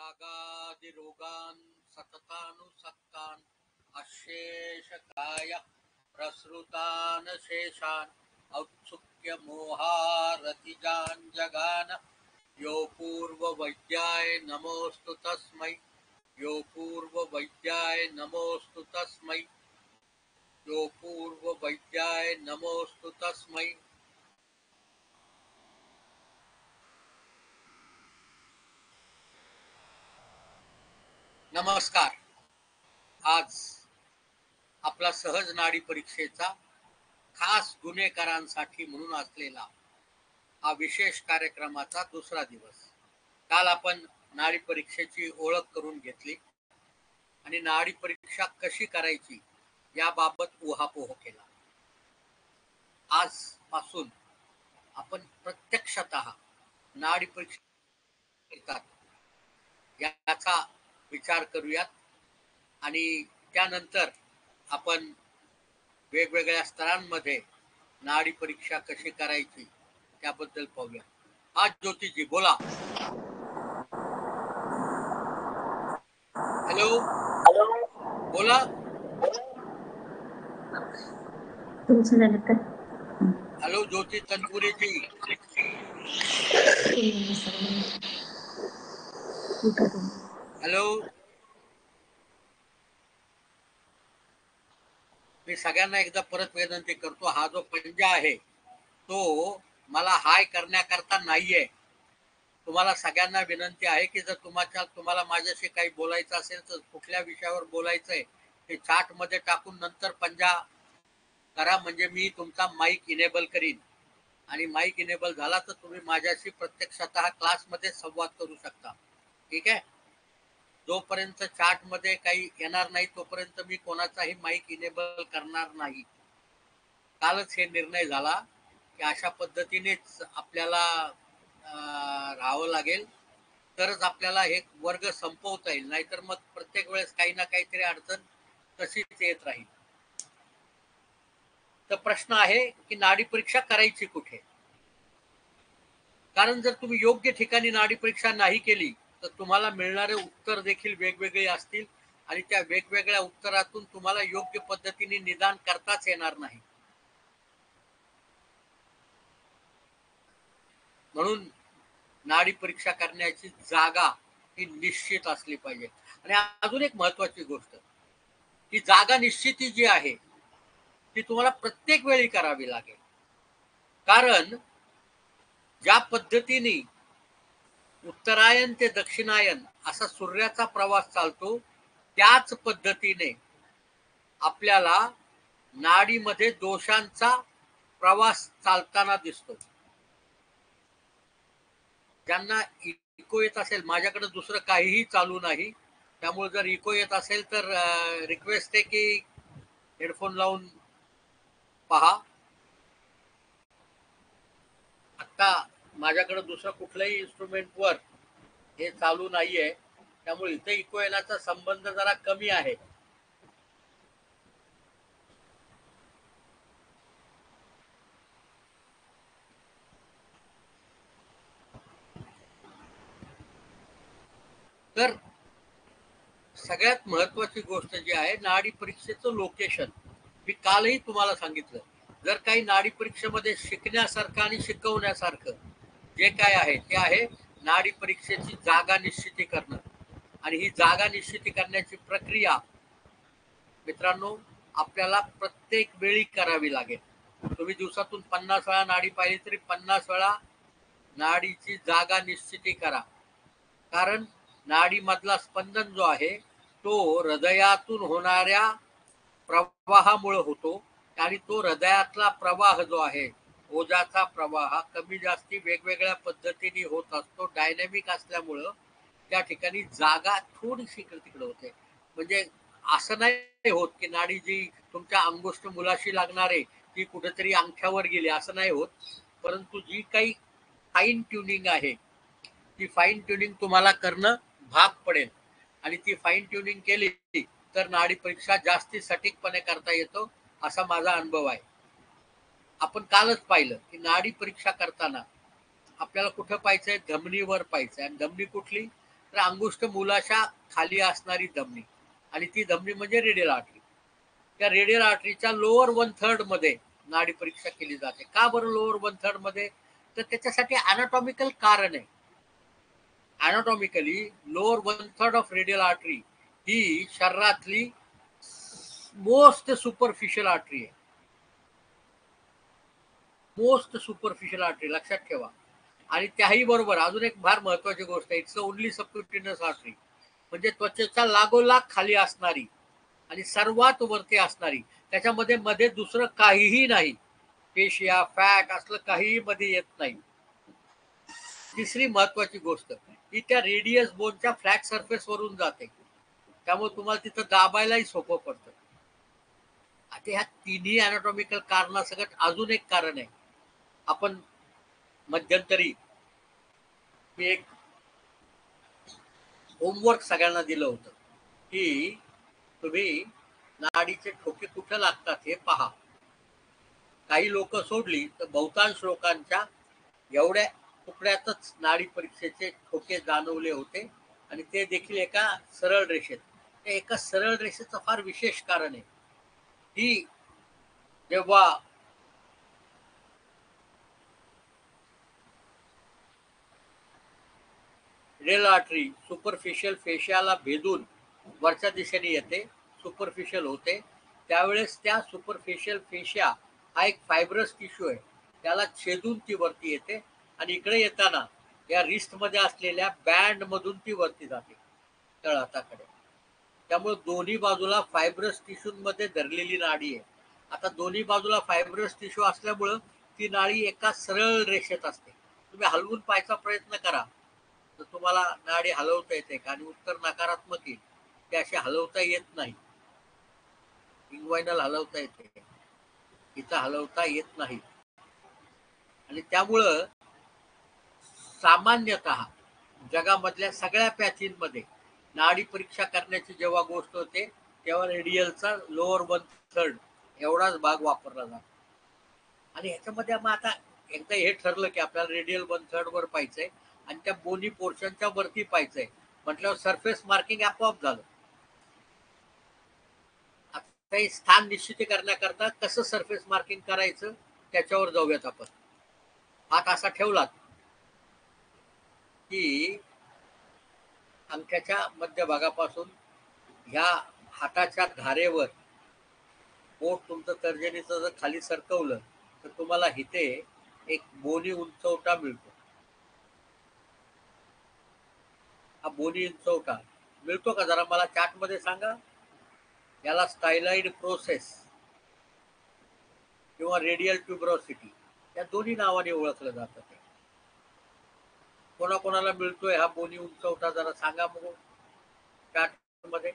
रागादिरोगान् सततानुसक्तान् अशेषकाय प्रसृतान् शेषान् औत्सुक्यमोहारतिजान् जगान यो पूर्ववैद्याय नमोऽस्तु तस्मै यो पूर्ववैद्याय नमोऽस्तु तस्मै यो पूर्ववैद्याय नमोऽस्तु तस्मै। नमस्कार। आज आपला सहज नाडी परीक्षेचा खास गुन्हेगारांसाठी म्हणून असलेला हा विशेष कार्यक्रमाचा दुसरा दिवस। काल आपण नाडी परीक्षेची ओळख करून घेतली आणि नाडी परीक्षा कशी करायची याबाबत उहापोह केला। आजपासून आपण प्रत्यक्षतः नाडी परीक्षा याचा विचार करूयात आणि त्यानंतर आपण वेगवेगळ्या स्तरांमध्ये नाडी परीक्षा कशी करायची त्याबद्दल पाहूया। आज ज्योतिजी बोला। हॅलो बोला। हॅलो ज्योति तनपुरे जी। हॅलो, मी सगळ्यांना एकदा परत विनंती करतो, हा जो पंजा आहे तो मला हाय करण्याकरता नाहीये। तुम्हाला सगळ्यांना विनंती आहे की जर तुम्हाला माझ्याशी काही बोलायचं असेल तर कुठल्या विषयावर बोलायचंय ते चॅट मध्ये टाकून नंतर पंजा करा, म्हणजे मी तुमचा माईक इनेबल करीन आणि माईक इनेबल झाला तर तुम्ही माझ्याशी प्रत्यक्षतः क्लासमध्ये संवाद करू शकता। ठीक आहे। जोपर्यंत चॅट मध्ये काही येणार नाही तोपर्यंत मी कोणाचाही माईक इनेबल करणार नाही। कालच हे निर्णय झाला की अशा पद्धतीनेच आपल्याला राहावं लागेल, तरच आपल्याला हे वर्ग संपवता येईल, नाहीतर मग प्रत्येक वेळेस काही ना काहीतरी अडचण तशीच येत राहील। तर प्रश्न आहे की नाडी परीक्षा करायची कुठे? कारण जर तुम्ही योग्य ठिकाणी नाडी परीक्षा नाही केली तर तुम्हाला मिळणारे उत्तर देखील वेगवेगळे असतील आणि त्या वेगवेगळ्या उत्तरातून तुम्हाला योग्य पद्धतीने निदान करताच येणार नाही। म्हणून नाडी परीक्षा करण्याची जागा ही निश्चित असली पाहिजे। आणि अजून एक महत्वाची गोष्ट, ही जागा निश्चिती जी आहे ती तुम्हाला प्रत्येक वेळी करावी लागेल। कारण ज्या पद्धतीने उत्तरायण ते दक्षिणायन असा सूर्याचा प्रवास चालतो त्याच पद्धतीने आपल्याला नाडीमध्ये दोषांचा प्रवास चालताना दिसतो। ज्यांना इको येत असेल, माझ्याकडे दुसरं काहीही चालू नाही, त्यामुळे जर इको येत असेल तर रिक्वेस्ट आहे की हेडफोन लावून पहा। आता माझ्याकडे दुसरं कुठल्याही इन्स्ट्रुमेंटवर हे चालू नाहीये, त्यामुळे इथे इको येण्याचा संबंध जरा कमी आहे। तर सगळ्यात महत्वाची गोष्ट जी आहे नाडी परीक्षेचं लोकेशन, मी कालही तुम्हाला सांगितलं, जर काही नाडी परीक्षेमध्ये शिकण्यासारखं आणि शिकवण्यासारखं जे काय आहे ते आहे नाडी परीक्षेची जागा निश्चिती करणं। आणि ही जागा निश्चिती करण्याची प्रक्रिया मित्रांनो आपल्याला प्रत्येक वेळी करावी लागेल। तुम्ही दिवसातून 50 वेळा नाडी पाहिली तरी 50 वेळा नाडीची जागा निश्चिती करा। कारण नाडी मधला स्पंदन जो आहे तो हृदयातून होणाऱ्या प्रवाहामुळे होतो आणि तो हृदयातला प्रवाह जो आहे ओजाचा प्रवाह कमी जास्ती वेगवेगळ्या पद्धतीने होत असतो। डायनॅमिक असल्यामुळं त्या ठिकाणी जागा थोडीशी इकडे तिकडे होते। म्हणजे असं नाही होत की नाडी जी तुमच्या अंगुष्ठ मुलाशी लागणार आहे ती कुठेतरी अंगठ्यावर गेली, असं नाही होत। परंतु जी काही फाईन ट्युनिंग आहे ती फाईन ट्युनिंग तुम्हाला करणं भाग पडेल आणि ती फाईन ट्युनिंग केली तर नाडी परीक्षा जास्ती सटीकपणे करता येतो असा माझा अनुभव आहे। आपण कालच पाहिलं की नाडी परीक्षा करताना आपल्याला कुठं पाहायचंय, धमनीवर पाहायचंय। आणि धमनी कुठली? तर अंगुष्ठ मुलाच्या खाली असणारी धमनी, आणि ती धमनी म्हणजे रेडियल आर्टरी. त्या रेडियल आर्टरीच्या लोअर 1/3 मध्ये नाडी परीक्षा केली जाते. का बरं लोअर 1/3 मध्ये? तर त्याच्यासाठी अनाटॉमिकल कारण आहे. Anatomically lower 1/3 of radial artery ही शरीरातली मोस्ट सुपरफिशियल आर्टरी आहे. मोस्ट सुपरफिशियल आर्टरी लक्षात ठेवा. आणि त्याही बरोबर अजून एक फार महत्वाची गोष्ट आहे, इट्स ओनली सबक्युटेनियस आर्टरी, म्हणजे त्वचेच्या लागोलाग खाली असणारी आणि सर्वात वरती असणारी, त्याच्यामध्ये मध्ये दुसरं काहीही नाही, पेशिया फॅट असलं काहीही मध्ये येत नाही. तिसरी महत्वाची गोष्ट ही त्या रेडियस बोनच्या फ्लॅट सरफेस वरून जाते, त्यामुळे तुम्हाला तिथं दाबायलाही सोपं पडतं. आता ह्या तिन्ही अनाटॉमिकल कारणासकट अजून एक कारण आहे. आपण मध्यंतरी मी एक होमवर्क सगळ्यांना दिलं होतं की तुम्ही नाडीचे ठोके कुठे लागतात हे पहा. काही लोक सोडली तर बहुतांश लोकांच्या एवढ्या तुकड्यातच नाडी परीक्षेचे ठोके जाणवले होते, आणि ते देखील एका सरळ रेषेत. त्या एका सरळ रेषेचं फार विशेष कारण आहे की जेव्हा रेल आर्टरी सुपरफिशियल फेशियाला भेदून वरच्या दिशेने येते, सुपरफिशियल होते, त्यावेळेस त्या सुपरफिशियल फेशिया हा एक फायब्रस टिश्यू आहे, त्याला छेदून ती वरती येते, आणि इकडे येताना या रिस्ट मध्ये असलेल्या बँड मधून ती वरती जाते तळहाताकडे. त्यामुळे दोन्ही बाजूला फायब्रस टिश्यू मध्ये धरलेली नाडी आहे. आता दोन्ही बाजूला फायब्रस टिश्यू असल्यामुळं ती नाडी एका सरळ रेषेत असते. तुम्ही हलवून पाहायचा प्रयत्न करा तर तुम्हाला नाडी हलवता येते का, आणि उत्तर नकारात्मक येईल. ते असे हलवता येत नाही. इंग्वायनल हलवता येते, इथं हलवता येत नाही. आणि त्यामुळं सामान्यतः जगामधल्या सगळ्या पॅथींमध्ये नाडी परीक्षा करण्याची जेव्हा गोष्ट होते तेव्हा रेडियलचा लोअर 1/3 एवढाच भाग वापरला जातो. आणि ह्याच्यामध्ये मग आता एकदा हे ठरलं की आपल्याला रेडियल 1/3 वर पाहिजे आणि त्या बोनी पोर्शनच्या वरती पाहिजे म्हटल्यावर सरफेस मार्किंग आपोआप झालं. आता हे स्थान निश्चित करण्याकरता कसं सरफेस मार्किंग करायचं त्याच्यावर जाऊयात आपण. हात असा ठेवलात की अंगठ्याच्या मध्यभागापासून ह्या हाताच्या धारेवर बोट तुमचं तर्जनीचं जर खाली सरकवलं तर तुम्हाला इथे एक बोनी उंचवटा मिळतो. हा बोनी उंचवटा मिळतो का जरा मला चार्ट मध्ये सांगा. याला स्टायलाइड प्रोसेस किंवा रेडियल ट्युब्रोसिटी या दोन्ही नावाने ओळखलं जातं. ते कोणाकोणाला मिळतोय हा बोनी उंचवटा जरा सांगा मग चार्ट मध्ये.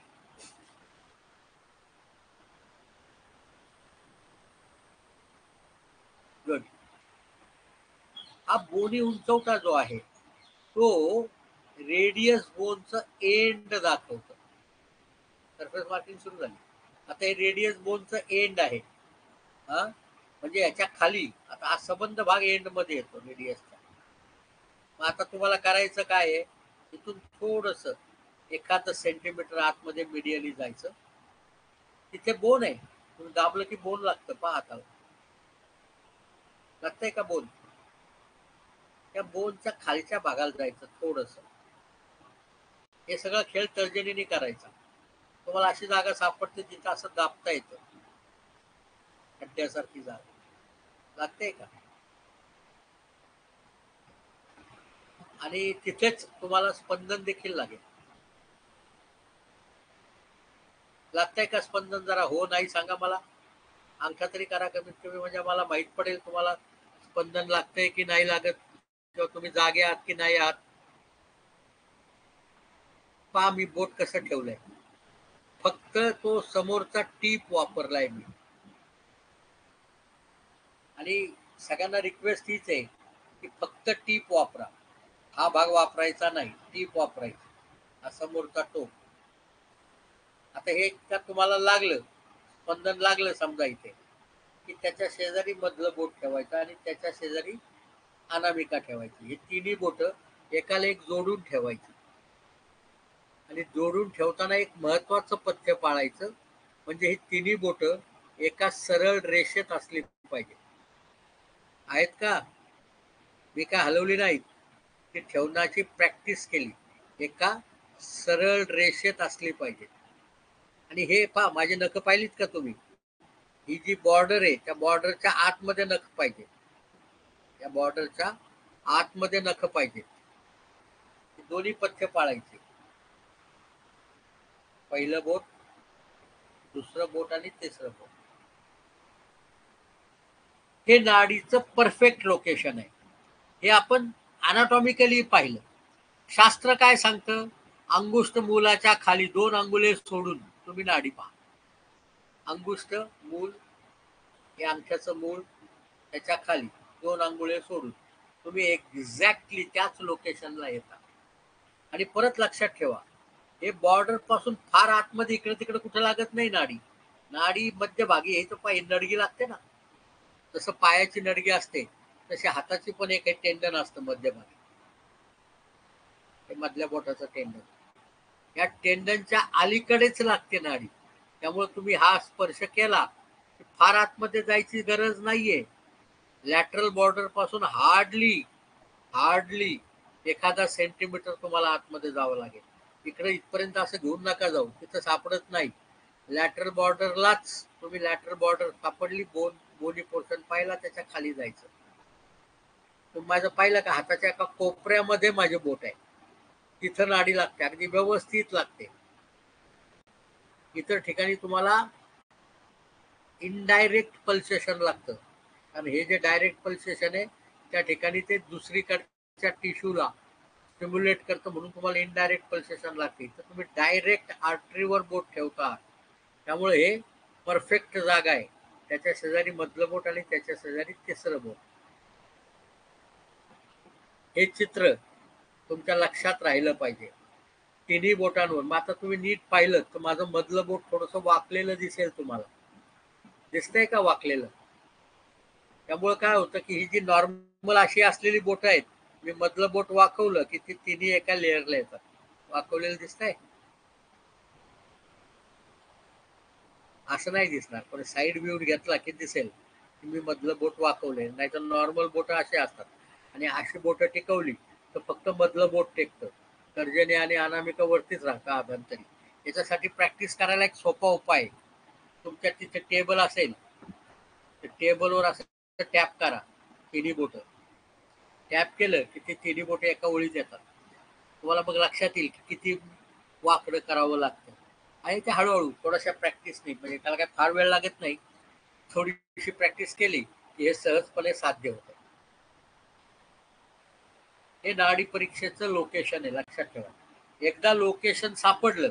गुड. हा बोनी उंचवटा जो आहे तो रेडियस बोनचं एंड दाखवतो. सरफेस मार्किंग सुरू झाली. आता हे रेडियस बोनचं एंड आहे, हा म्हणजे याच्या खाली आता हा सबंध भाग एंड मध्ये येतो रेडियसचा. मग आता तुम्हाला करायचं काय आहे, इथून थोडस एखाद सेंटीमीटर आतमध्ये मीडियली जायचं. तिथे बोन आहे, तुम्ही दाबलं की बोन लागतं, पहा आता लागतंय का बोन. त्या बोनच्या खालच्या भागाला जायचं थोडस. हे सगळं खेळ तर्जनीने करायचा. तुम्हाला अशी जागा सापडते जिथं असं दाबता येतं, खड्ड्यासारखी जागा लागते का. आणि तिथेच तुम्हाला स्पंदन देखील लागेल. लागतंय का स्पंदन, जरा हो नाही सांगा मला. अंगठा तरी करा कमीत कमी, म्हणजे मला माहित पडेल तुम्हाला स्पंदन लागतंय की नाही लागत, किंवा तुम्ही जागे आहात की नाही आहात. पहा मी बोट कसं ठेवलंय, फक्त तो समोरचा टीप वापरलाय मी. आणि सगळ्यांना रिक्वेस्ट हीच आहे की फक्त टीप वापरा, हा भाग वापरायचा नाही, टीप वापरायची, हा समोरचा टोक. आता हे का तुम्हाला लागलं, स्पंदन लागलं समजा इथे, की त्याच्या शेजारी मधलं बोट ठेवायचं आणि त्याच्या शेजारी अनामिका ठेवायची. हे तिन्ही बोट एकाला एक जोडून ठेवायची. आणि जोडून ठेवताना एक महत्वाचं पथ्य पाळायचं, म्हणजे ही तिन्ही बोट एका सरळ रेषेत असली पाहिजे. आहेत का? मी काय हलवली नाहीत. ती ठेवण्याची प्रॅक्टिस केली. एका सरळ रेषेत असली पाहिजे. आणि हे पहा, माझे नख पाहिलीत का तुम्ही? ही जी बॉर्डर आहे त्या बॉर्डरच्या आतमध्ये नख पाहिजे. या बॉर्डरच्या आतमध्ये नख पाहिजे. दोन्ही पथ्य पाळायचे. पहिलं बोट, दुसरं बोट आणि तिसरं बोट. हे नाडीचं परफेक्ट लोकेशन आहे. हे आपण अनाटॉमिकली पाहिलं. शास्त्र काय सांगतं? अंगुष्ठ मूलाच्या खाली 2 अंगुले सोडून तुम्ही नाडी पहा. अंगुष्ठ मूल हे अंगठ्याचं मूळ, त्याच्या खाली 2 अंगुले सोडून तुम्ही एक्झॅक्टली त्याच लोकेशनला येता. आणि परत लक्षात ठेवा, हे बॉर्डर पासून फार आतमध्ये इकडे तिकडे कुठे लागत नाही नाडी. नाडी मध्यभागी आहे, तर नडगी लागते ना. जसं पायाची नडगी असते तशी हाताची पण एक टेंडन असतं मध्यभागी, हे मधल्या बोटाचं टेंडन. या टेंडनच्या अलीकडेच लागते नाडी. त्यामुळे तुम्ही हा स्पर्श केला फार आतमध्ये जायची गरज नाहीये. लॅटरल बॉर्डर पासून हार्डली एखादा सेंटीमीटर तुम्हाला आतमध्ये जावं लागेल. इकडे इथपर्यंत असं घेऊन नका जाऊ, तिथं सापडत नाही. लॅटरल बॉर्डरलाच तुम्ही, लॅटरल बॉर्डर सापडली, बोनी पोर्शन पाहिला, त्याच्या खाली जायचं. तुम्ही माझं पाहिलं का? हाताच्या एका कोपऱ्यामध्ये माझे बोट आहे, तिथं नाडी लागते, अगदी व्यवस्थित लागते. इतर ठिकाणी तुम्हाला इनडायरेक्ट पल्सेशन लागतं. कारण हे जे डायरेक्ट पल्सेशन आहे त्या ठिकाणी ते दुसरीकडच्या टिश्यूला स्टिम्युलेट करतं, म्हणून तुम्हाला इनडायरेक्ट पल्सेशन लागते. तर तुम्ही डायरेक्ट आर्टरीवर बोट ठेवता, त्यामुळे हे परफेक्ट जागा आहे. त्याच्या शेजारी मधलं बोट आणि त्याच्या शेजारी तिसरं बोट. हे चित्र तुमच्या लक्षात राहिलं पाहिजे तिन्ही बोटांवर. मग आता तुम्ही नीट पाहिलं तर माझं मधलं बोट थोडंसं वाकलेलं दिसेल तुम्हाला. दिसतंय का वाकलेलं? त्यामुळे काय होतं की ही जी नॉर्मल अशी असलेली बोट आहेत, मी मधलं बोट वाकवलं की ती तिन्ही एका लेअरला येतात. वाकवलेलं दिसतंय? असं नाही दिसणार, पण साईड व्ह्यू घेतला की दिसेल की मी मधलं बोट वाकवलंय. नाही तर नॉर्मल बोट असे असतात, आणि अशी बोट टिकवली तर फक्त मधलं बोट टेकतं, तर्जनी आणि अनामिका वरतीच राहतं अभ्यंतरी. याच्यासाठी प्रॅक्टिस करायला एक सोपा उपाय आहे. तुमच्या तिथे टेबल असेल तर टेबलवर असं टॅप करा तिन्ही बोट. टॅप केलं की ते तिन्ही बोट एका ओळीत येतात. तुम्हाला मग लक्षात येईल की किती वाकडं करावं लागतं. आणि ते हळूहळू थोड्याशा प्रॅक्टिसने, म्हणजे त्याला काय फार वेळ लागत नाही, थोडीशी प्रॅक्टिस केली की हे सहजपणे साध्य होतं. हे नाडी परीक्षेचं लोकेशन आहे, लक्षात ठेवा. एकदा लोकेशन सापडलं,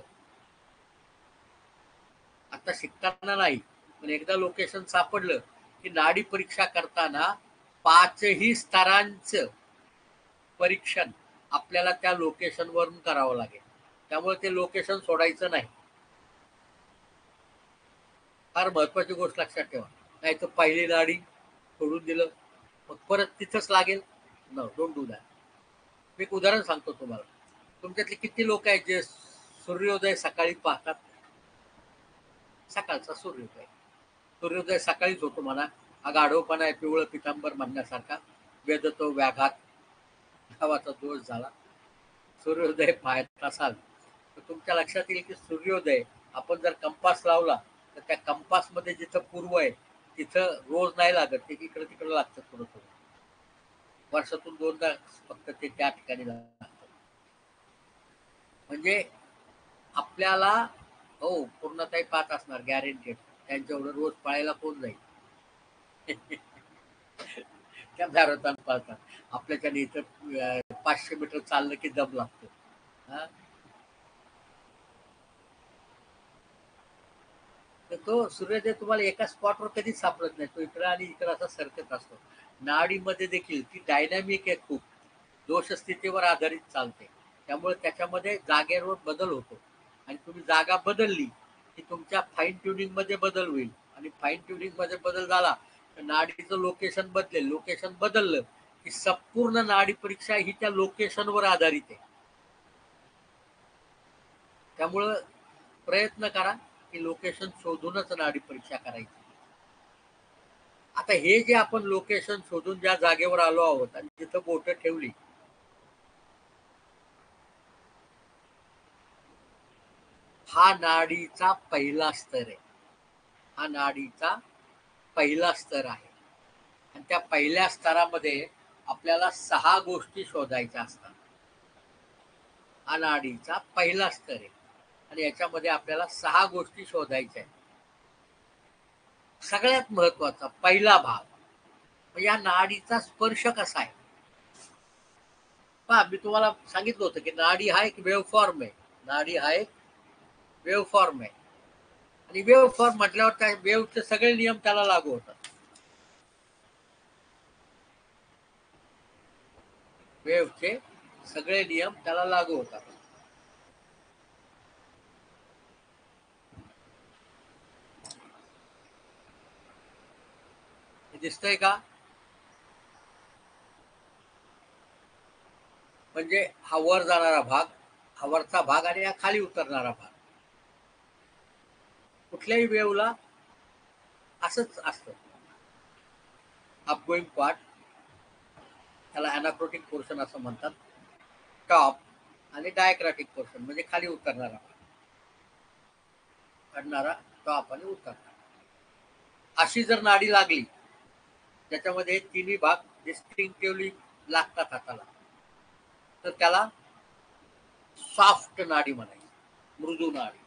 आता शिकताना नाही, पण एकदा लोकेशन सापडलं की नाडी परीक्षा करताना 5ही स्तरांचं परीक्षण आपल्याला त्या लोकेशन वरून करावं लागेल. त्यामुळे ते लोकेशन सोडायचं नाही. फार महत्वाची गोष्ट लक्षात ठेवा. नाही तर पहिली नाडी सोडून दिलं मग परत तिथंच लागेल. No, don't do that. मी एक उदाहरण सांगतो तुम्हाला. तुमच्यातले किती लोक आहेत जे सूर्योदय सकाळी पाहतात? सकाळचा सूर्योदय, सूर्योदय सकाळीच होतो म्हणा. हा गाढवपणा आहे, पिवळं पितांबर म्हणण्यासारखा. वेदतो व्याघात गावाचा दोष झाला. सूर्योदय पाहत असाल तर तुमच्या लक्षात येईल की सूर्योदय आपण जर कंपास लावला तर त्या कंपास मध्ये जिथं पूर्व आहे तिथं रोज नाही लागत, ते इकडे तिकडे लागतं थोडं थोडं. वर्षातून 2दा फक्त ते त्या ठिकाणी लागतं. म्हणजे आपल्याला, हो, पूर्णताई पाहत असणार गॅरेंटेड. त्यांच्या एवढं रोज पाळायला कोण जाईल? त्या मॅरेथॉन पाळतात. आपल्याच्याने इथं 500 मीटर चाललं की दम लागतो. हा, तर तो सूर्योदय तुम्हाला एका स्पॉटवर कधीच सापडत नाही. तो इकडं आणि इकडं असा सरकत असतो. नाडीमध्ये देखील ती डायनॅमिक आहे खूप, दोष स्थितीवर आधारित चालते. त्यामुळे त्याच्यामध्ये जागेवर बदल होतो, आणि तुम्ही जागा बदलली की तुमच्या फाईन ट्युनिंग मध्ये बदल होईल. आणि फाईन ट्युनिंग मध्ये बदल झाला तर नाडीचं लोकेशन बदलेल. लोकेशन बदललं की संपूर्ण नाडी परीक्षा ही त्या लोकेशनवर आधारित आहे. त्यामुळं प्रयत्न करा की लोकेशन शोधूनच नाडी परीक्षा करायची. आता हे जे आपण लोकेशन शोधून ज्या जागेवर आलो आहोत आणि जिथं बोट ठेवली, हा नाडीचा पहिला स्तर आहे. हा नाडीचा पहिला स्तर आहे आणि त्या पहिल्या स्तरामध्ये आपल्याला 6 गोष्टी शोधायच्या असतात. हा नाडीचा पहिला स्तर आहे आणि याच्यामध्ये आपल्याला 6 गोष्टी शोधायच्या आहेत. सगळ्यात महत्वाचा पहिला भाग या नाडीचा स्पर्श कसा आहे. पहा, मी तुम्हाला सांगितलं होतं की नाडी हा एक वेव्ह फॉर्म आहे. नाडी हा एक वेव्ह फॉर्म आहे आणि वेव्ह फॉर्म म्हटल्यावर काय, वेव्हचे सगळे नियम त्याला लागू होतात. वेव्हचे सगळे नियम त्याला लागू होतात. हे दिसतंय का? म्हणजे हा वर जाणारा भाग, हा वरचा भाग आणि हा खाली उतरणारा भाग. कुठल्याही वेव्हला असंच असतं. अपगोईंग पार्ट, त्याला अनाक्रोटिक पोर्शन असं म्हणतात. टॉप आणि डायक्रॅटिक पोर्शन म्हणजे खाली उतरणारा भाग, चढणारा, टॉप आणि उतरणारा. अशी जर नाडी लागली त्याच्यामध्ये तिन्ही भाग डिस्टिंक्टिव्हली लागतात हाताला, तर त्याला सॉफ्ट नाडी म्हणायची, मृदू नाडी.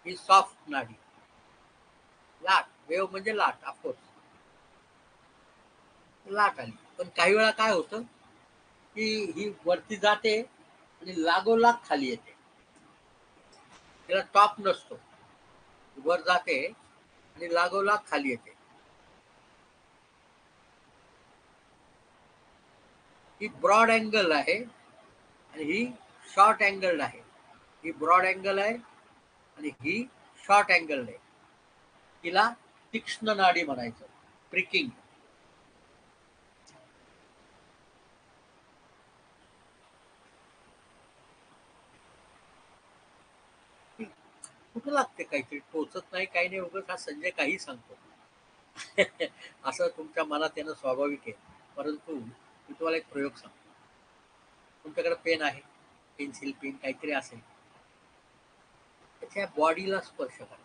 ही सॉफ्ट नाडी. लाट, वेव म्हणजे लाट, ऑफकोर्स लाट आली. पण काही वेळा काय होतं की ही वरती जाते आणि लागोलाग खाली येते. तिला टॉप नसतो, वर जाते आणि लागोलाग खाली येते. ही ब्रॉड अँगल आहे आणि ही शॉर्ट अँगल आहे. ही ब्रॉड अँगल आहे आणि ही शॉर्ट अँगल आहे. तिला तीक्ष्ण नाडी म्हणायचं, प्रिकिंग. कुठं लागते, काहीतरी टोचत नाही, काही नाही, उगाच हा संजय काही सांगतो. असं तुमच्या मनात येणं स्वाभाविक आहे. परंतु मी तुम्हाला एक प्रयोग सांगतो. तुमच्याकडे पेन आहे, पेन्सिल, पेन काहीतरी असेल, त्याच्या बॉडीला स्पर्श करा.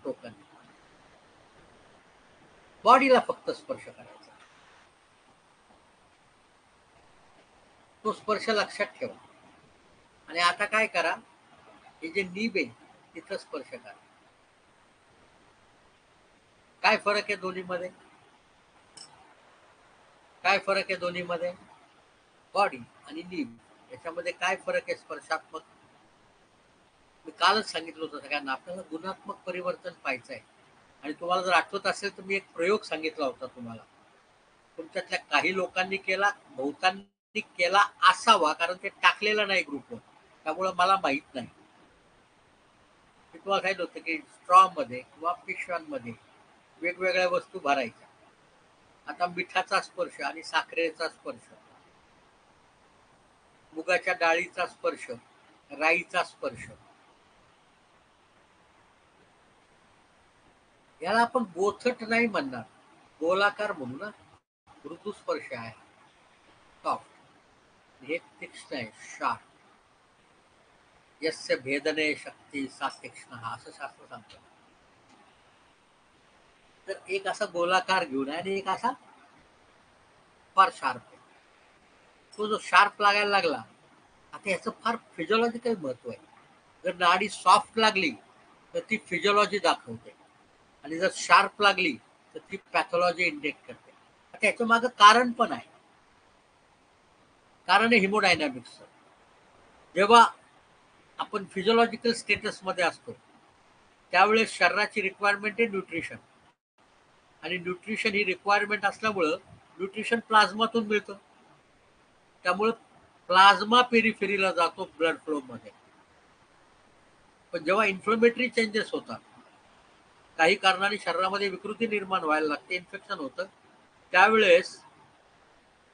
टोकन बॉडीला फक्त स्पर्श करायचा. तो स्पर्श लक्षात ठेवा. आणि आता काय करा, हे जे नीब आहे तिथं स्पर्श करा. काय फरक आहे दोन्हीमध्ये? काय फरक आहे दोन्हीमध्ये? बॉडी आणि नीब याच्यामध्ये काय फरक आहे स्पर्शात्मक? मी कालच सांगितलं होतं सगळ्यांना, आपल्याला गुणात्मक परिवर्तन पाहायचं आहे. आणि तुम्हाला जर आठवत असेल तर मी एक प्रयोग सांगितला होता तुम्हाला. तुमच्यातल्या काही लोकांनी केला, बहुतांनी केला असावा, कारण ते टाकलेलं नाही ग्रुपवर, त्यामुळे मला माहित नाही. मी तुम्हाला सांगितलं होतं की स्ट्रॉ मध्ये किंवा पिशव्यांमध्ये वेगवेगळ्या वस्तू भरायच्या. आता मिठाचा स्पर्श आणि साखरेचा स्पर्श, मुगाच्या डाळीचा स्पर्श, राईचा स्पर्श, याला आपण बोथट नाही म्हणणार, गोलाकार म्हणू ना. मृदू स्पर्श आहे, सॉफ्ट. हे तीक्ष्ण आहे, शार्प. यस्य भेदने शक्ती सा तीक्ष्ण, असं शास्त्र सांगतं. तर एक असा गोलाकार घेऊन आहे आणि एक असा फार शार्प आहे. तो जो शार्प लागायला लागला, आता याचं फार फिजिओलॉजिकल महत्व आहे. जर नाडी सॉफ्ट लागली तर ती फिजिओलॉजी दाखवते आणि जर शार्प लागली तर ती पॅथॉलॉजी इंडिकेट करते. आता याच्या मागं कारण पण आहे. कारण आहे हिमोडायनॅमिक्सचं. जेव्हा आपण फिजिओलॉजिकल स्टेटसमध्ये असतो त्यावेळेस शरीराची रिक्वायरमेंट आहे न्यूट्रिशन, आणि न्यूट्रिशन ही रिक्वायरमेंट असल्यामुळं न्यूट्रिशन प्लाझ्मातून मिळतं. त्यामुळे प्लाझ्मा पेरिफेरीला जातो ब्लड फ्लो मध्ये. पण जेव्हा इन्फ्लोमेटरी चेंजेस होतात, काही कारणाने शरीरामध्ये विकृती निर्माण व्हायला लागते, इन्फेक्शन होतं, त्यावेळेस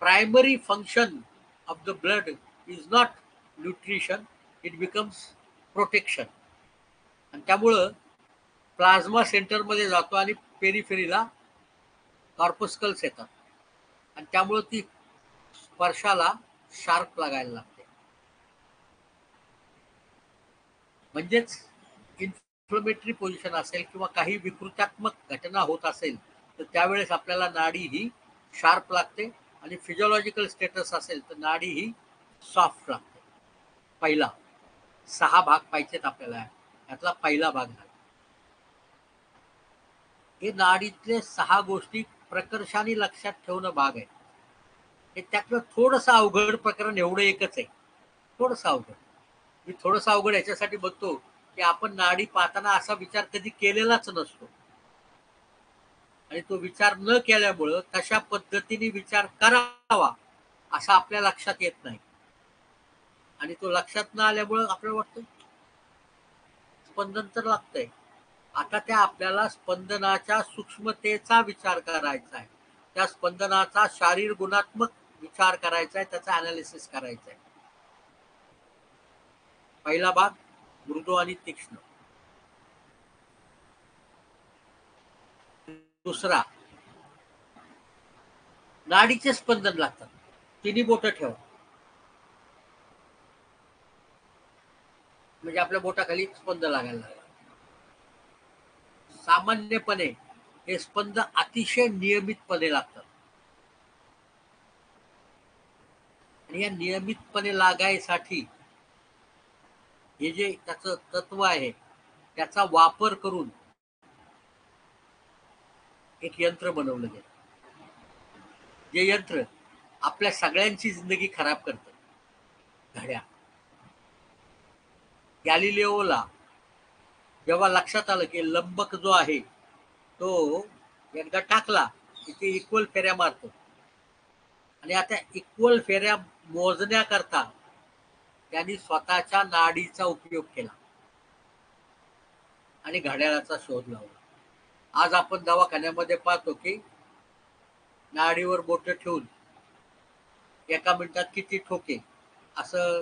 primary function of the blood is not nutrition, it becomes protection. आणि त्यामुळं प्लाझ्मा सेंटरमध्ये जातो आणि पेरिफेरीला कॉर्पस्कल्स येतात आणि त्यामुळं ती स्पर्शाला शार्प लागायला लागते. म्हणजेच इन्फ्लमेटरी पोझिशन असेल किंवा काही विकृत्यात्मक घटना होत असेल तर त्यावेळेस आपल्याला नाडी ही शार्प लागते आणि फिजिओलॉजिकल स्टेटस असेल तर नाडी ही सॉफ्ट लागते. पहिला 6 भाग पाहिजेत आपल्याला, यातला पहिला भाग झाला. हे नाडीतले 6 गोष्टी प्रकर्षाने लक्षात ठेवणं भाग आहे. हे त्यातलं थोडंसं अवघड प्रकरण एवढं एकच आहे, थोडंसं अवघड. मी थोडंसं अवघड याच्यासाठी बघतो की आपण नाडी पाहताना असा विचार कधी केलेलाच नसतो आणि तो विचार न केल्यामुळं तशा पद्धतीने विचार करावा असं आपल्या लक्षात येत नाही आणि तो लक्षात न आल्यामुळं आपल्याला वाटतं स्पंदन तर लागतंय. आता त्या आपल्याला स्पंदनाच्या सूक्ष्मतेचा विचार करायचा आहे, त्या स्पंदनाचा शारीर गुणात्मक विचार करायचा आहे, त्याचा अनालिसिस करायचा आहे. पहिला भाग मृदू आणि तीक्ष्ण. दुसरा नाडीचे स्पंदन लागतात. तिन्ही बोटं ठेवा म्हणजे आपल्या बोटाखाली स्पंदन लागायला लागलं. सामान्यपणे हे स्पंद अतिशय नियमितपणे लागतात आणि या नियमितपणे लागायसाठी हे जे त्याचं तत्व आहे त्याचा वापर करून एक यंत्र बनवलं गेलं. जे यंत्र आपल्या सगळ्यांची जिंदगी खराब करतं. घड्याळ. गॅलिलिओला जेव्हा लक्षात आलं की लंबक जो आहे तो एकदा टाकला की ते इक्वल फेऱ्या मारतो आणि आता इक्वल फेऱ्या मोजण्याकरता त्यांनी स्वतःच्या नाडीचा उपयोग केला आणि घड्याळाचा शोध लावला. आज आपण दवाखान्यामध्ये पाहतो की नाडीवर बोट ठेवून एका मिनिटात किती ठोके असं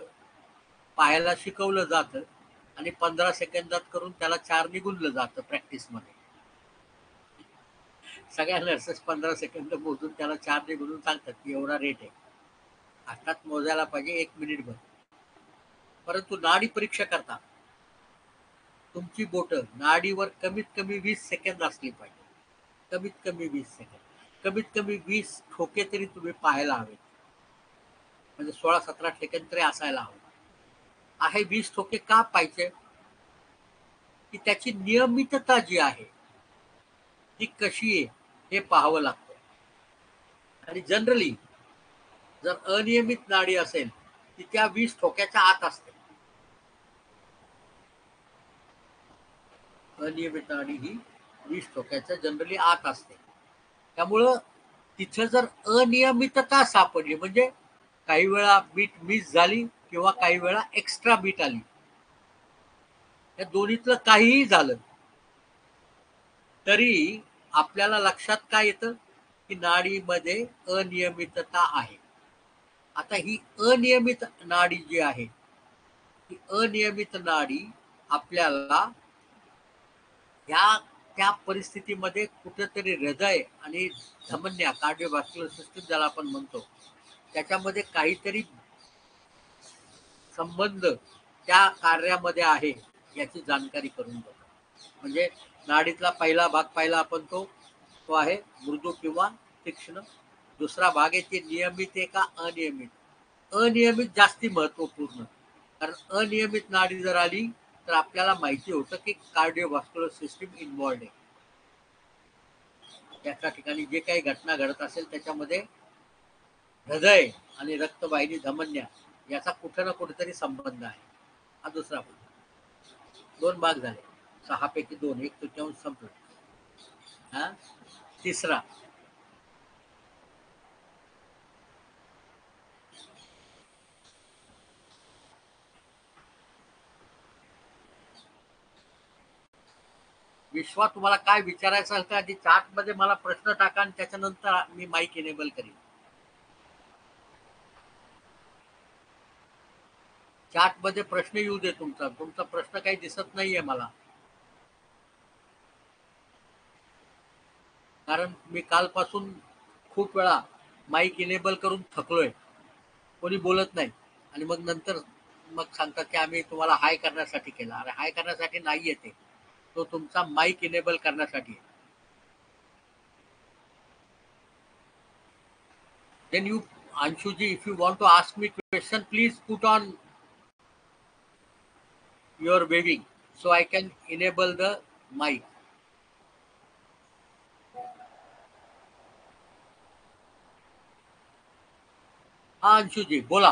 पाहायला शिकवलं जातं आणि 15 सेकंदात करून त्याला 4 गुणलं जातं प्रॅक्टिसमध्ये. सगळ्या नर्सेस 15 सेकंद मोजून त्याला 4 गुणून सांगतात की एवढा रेट आहे. हातात मोजायला पाहिजे 1 मिनिटभर. परंतु नाडी परीक्षा करता तुमची बोट नाडीवर कमीत कमी 20 सेकंद असली पाहिजे. कमीत कमी 20 सेकंद. कमीत कमी 20 ठोके तरी तुम्ही पाहायला हवे. म्हणजे 16-17 सेकंद तरी असायला हवं. आहे 20 ठोके का पाहिजे की त्याची नियमितता जी आहे ती कशी आहे हे पाहावं लागतं. आणि जनरली जर अनियमित नाडी असेल ती त्या 20 ठोक्याच्या आत असते. अनियमित नाडी ही 20 ठोक्याच्या जनरली आत असते. त्यामुळं तिथं जर अनियमितता सापडली म्हणजे काही वेळा बीट मिस झाली किंवा काही वेळा एक्स्ट्रा बीट आली, या दोन्हीतलं काहीही झालं तरी आपल्याला लक्षात काय येतं की नाडीमध्ये अनियमितता आहे. आता ही अनियमित नाडी जी आहे ही अनियमित नाडी आपल्याला ह्या त्या परिस्थितीमध्ये कुठेतरी हृदय आणि धमन्या कार्डिओव्हास्क्युलर सिस्टीम ज्याला आपण म्हणतो त्याच्यामध्ये काहीतरी संबंध त्या कार्यामध्ये आहे याची जाणकारी करून देतो. म्हणजे नाडीतला पहिला भाग पाहिला आपण तो आहे मृदू किंवा तीक्ष्ण. दुसरा भाग आहे ते नियमित आहे का अनियमित. अनियमित जास्ती महत्वपूर्ण, कारण अनियमित नाडी जर आली तर आपल्याला माहिती होतं की कार्डिओव्हास्क्युलर सिस्टीम इन्व्हॉल्ड आहे. त्याच्या ठिकाणी जे काही घटना घडत असेल त्याच्यामध्ये हृदय आणि रक्तवाहिनी धमन्या याचा कुठे ना कुठेतरी संबंध आहे. हा दुसरा भाग. 2 भाग झाले. 6 पैकी 2, 1/3 संपलं. हा तिसरा विश्वात तुम्हाला काय विचारायचं असेल तर आधी चॅट मध्ये मला प्रश्न टाका आणि त्याच्यानंतर मी माईक इनेबल करीन. चॅट मध्ये प्रश्न येऊ दे तुमचा. तुमचा प्रश्न काही दिसत नाहीये मला, कारण मी कालपासून खूप वेळा माईक इनेबल करून थकलोय. कोणी बोलत नाही आणि मग नंतर मग सांगतात की आम्ही तुम्हाला हाय करण्यासाठी केला. अरे हाय करण्यासाठी नाही येते, तो तुमचा माईक इनेबल करण्यासाठी आहे. Then you, Anshuji, if you want to ask me question, please put on your waving so I can enable the mic. हा अंशुजी बोला,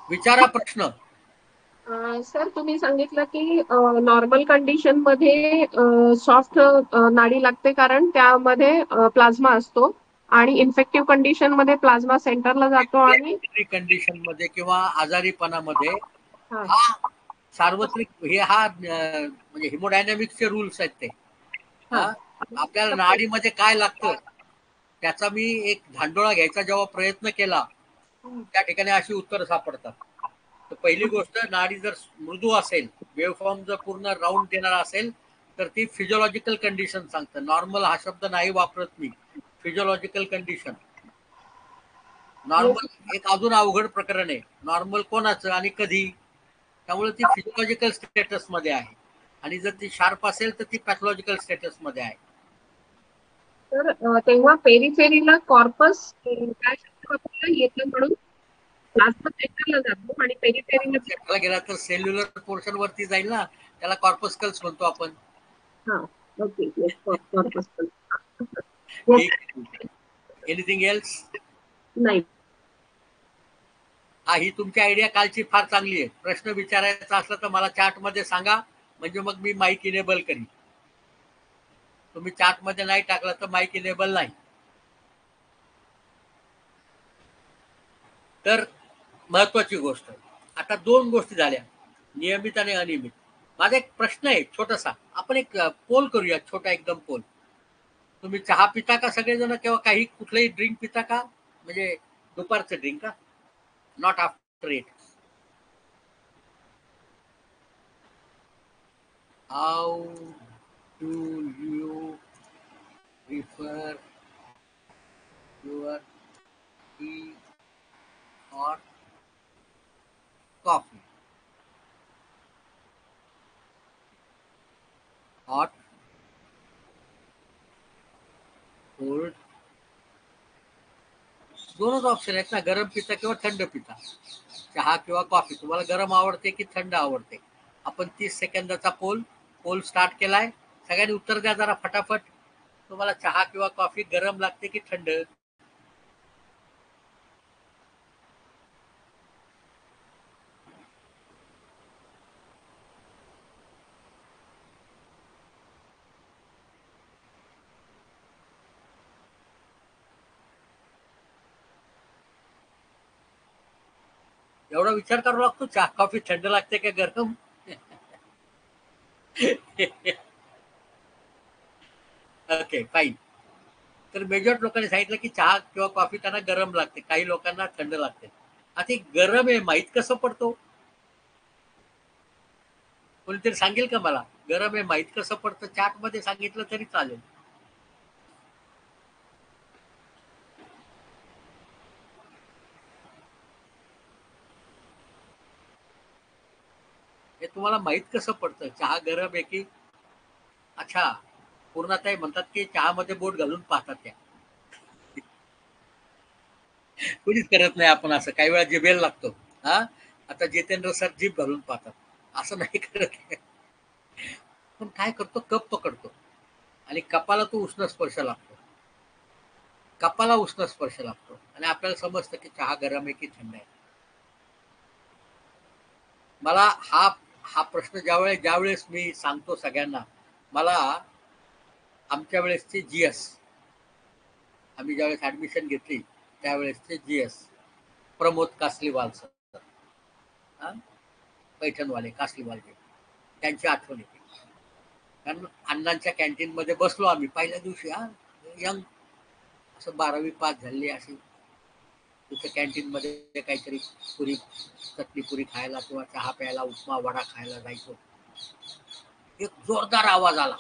विचारा प्रश्न. सर तुम्ही सांगितलं की नॉर्मल कंडिशन मध्ये सॉफ्ट नाडी लागते कारण त्यामध्ये प्लाझ्मा असतो आणि इन्फेक्टिव्ह कंडिशन मध्ये प्लाझ्मा सेंटरला जातो आणि कंडिशन मध्ये किंवा आजारीपणामध्ये हा हा सार्वत्रिक हे हा म्हणजे हिमोडायनॅमिक्सचे रूल्स आहेत ते. हा आपल्याला नाडीमध्ये काय लागतं त्याचा मी एक धांडोळा घ्यायचा जेव्हा प्रयत्न केला, त्या ठिकाणी अशी उत्तर सापडतात. तर पहिली गोष्ट, नाडी जर मृदू असेल, वेव्हफॉर्म जर पूर्ण राऊंड देणार असेल, तर ती फिजिओलॉजिकल कंडिशन सांगतं. नॉर्मल हा शब्द नाही वापरत मी, फिजिओलॉजिकल कंडिशन. Yes. नॉर्मल एक अजून अवघड प्रकरण आहे, नॉर्मल कोणाचं आणि कधी. त्यामुळे ती फिजिओलॉजिकल स्टेटस मध्ये आहे, आणि जर ती शार्प असेल तर ती पॅथॉलॉजिकल स्टेटस मध्ये आहे. तर तेव्हा पेरिफेरीला कॉर्पस काय शब्द वापरला येतं म्हणून प्लाझ्मा सेंटरला जातो आणि पेरिफेरीला सेंटरला गेला तर सेल्युलर पोर्शन वरती जाईल ना, त्याला कॉर्पस्कल्स म्हणतो आपण. हा ओके येस कॉर्पस ठीक आहे. Anything else? नाही हा, ही तुमची आयडिया कालची फार चांगली आहे. प्रश्न विचारायचा असला तर मला चॅट मध्ये सांगा, म्हणजे मग मी माईक इनेबल करीन. तुम्ही चॅट मध्ये नाही टाकलं तर माईक इनेबल नाही. तर महत्वाची गोष्ट, आता दोन गोष्टी झाल्या, नियमित आणि अनियमित. माझा एक प्रश्न आहे छोटासा, आपण एक पोल करूया, छोटा एकदम पोल. तुम्ही चहा पिता का सगळेजण, किंवा काही कुठलंही ड्रिंक पिता का? म्हणजे दुपारचं ड्रिंक का, not after 8. How do you prefer your T और कॉफी? हॉट, कोल्ड, दोनच ऑप्शन आहेत ना, गरम पिता किंवा थंड पिता. चहा किंवा कॉफी, तुम्हाला गरम आवडते की थंड आवडते? आपण 30 सेकंदाचा पोल पोल स्टार्ट केलाय. सगळ्यांनी उत्तर द्या जरा फटाफट. तुम्हाला चहा किंवा कॉफी गरम लागते की थंड? एवढा विचार करावा लागतो, चहा कॉफी थंड लागते का गरम? Okay fine. तर मेजॉरिटी लोकांनी सांगितलं की चहा किंवा कॉफी त्यांना गरम लागते, काही लोकांना थंड लागते. आता गरम आहे माहित कसं पडतो? कोणीतरी सांगेल का मला? गरम आहे माहित कसं पडतं? चॅट मध्ये सांगितलं तरी चालेल. हे तुम्हाला माहित कसं पडतं चहा गरम आहे की? अच्छा, पूर्णताई म्हणतात की चहामध्ये बोट घालून पाहतात त्या. कुणीच करत नाही आपण असं, काही वेळा जिभेला लागतो. हा, आता जितेंद्र सर जीभ घालून पाहतात, असं नाही करत. पण काय करतो, कप पकडतो आणि कपाला तो उष्ण स्पर्श लागतो. कपाला उष्ण स्पर्श लागतो आणि आपल्याला समजतं की चहा गरम आहे की थंड आहे. मला हा हा प्रश्न ज्यावेळेस मी सांगतो सगळ्यांना, मला आमच्या वेळेसचे जीएस, आम्ही ज्यावेळेस ऍडमिशन घेतली त्यावेळेसचे जीएस प्रमोद कासलीवाल सर, हा, पैठणवाले कासलीवालचे, त्यांची आठवण येते. कारण अण्णांच्या कॅन्टीन मध्ये बसलो आम्ही पहिल्या दिवशी, हा, यंग, असं 12वी पास झालेली अशी तिथे कॅन्टीन मध्ये काहीतरी पुरी चटणी पुरी खायला किंवा चहा प्यायला उपमा वडा खायला जायचो. एक जोरदार आवाज आला.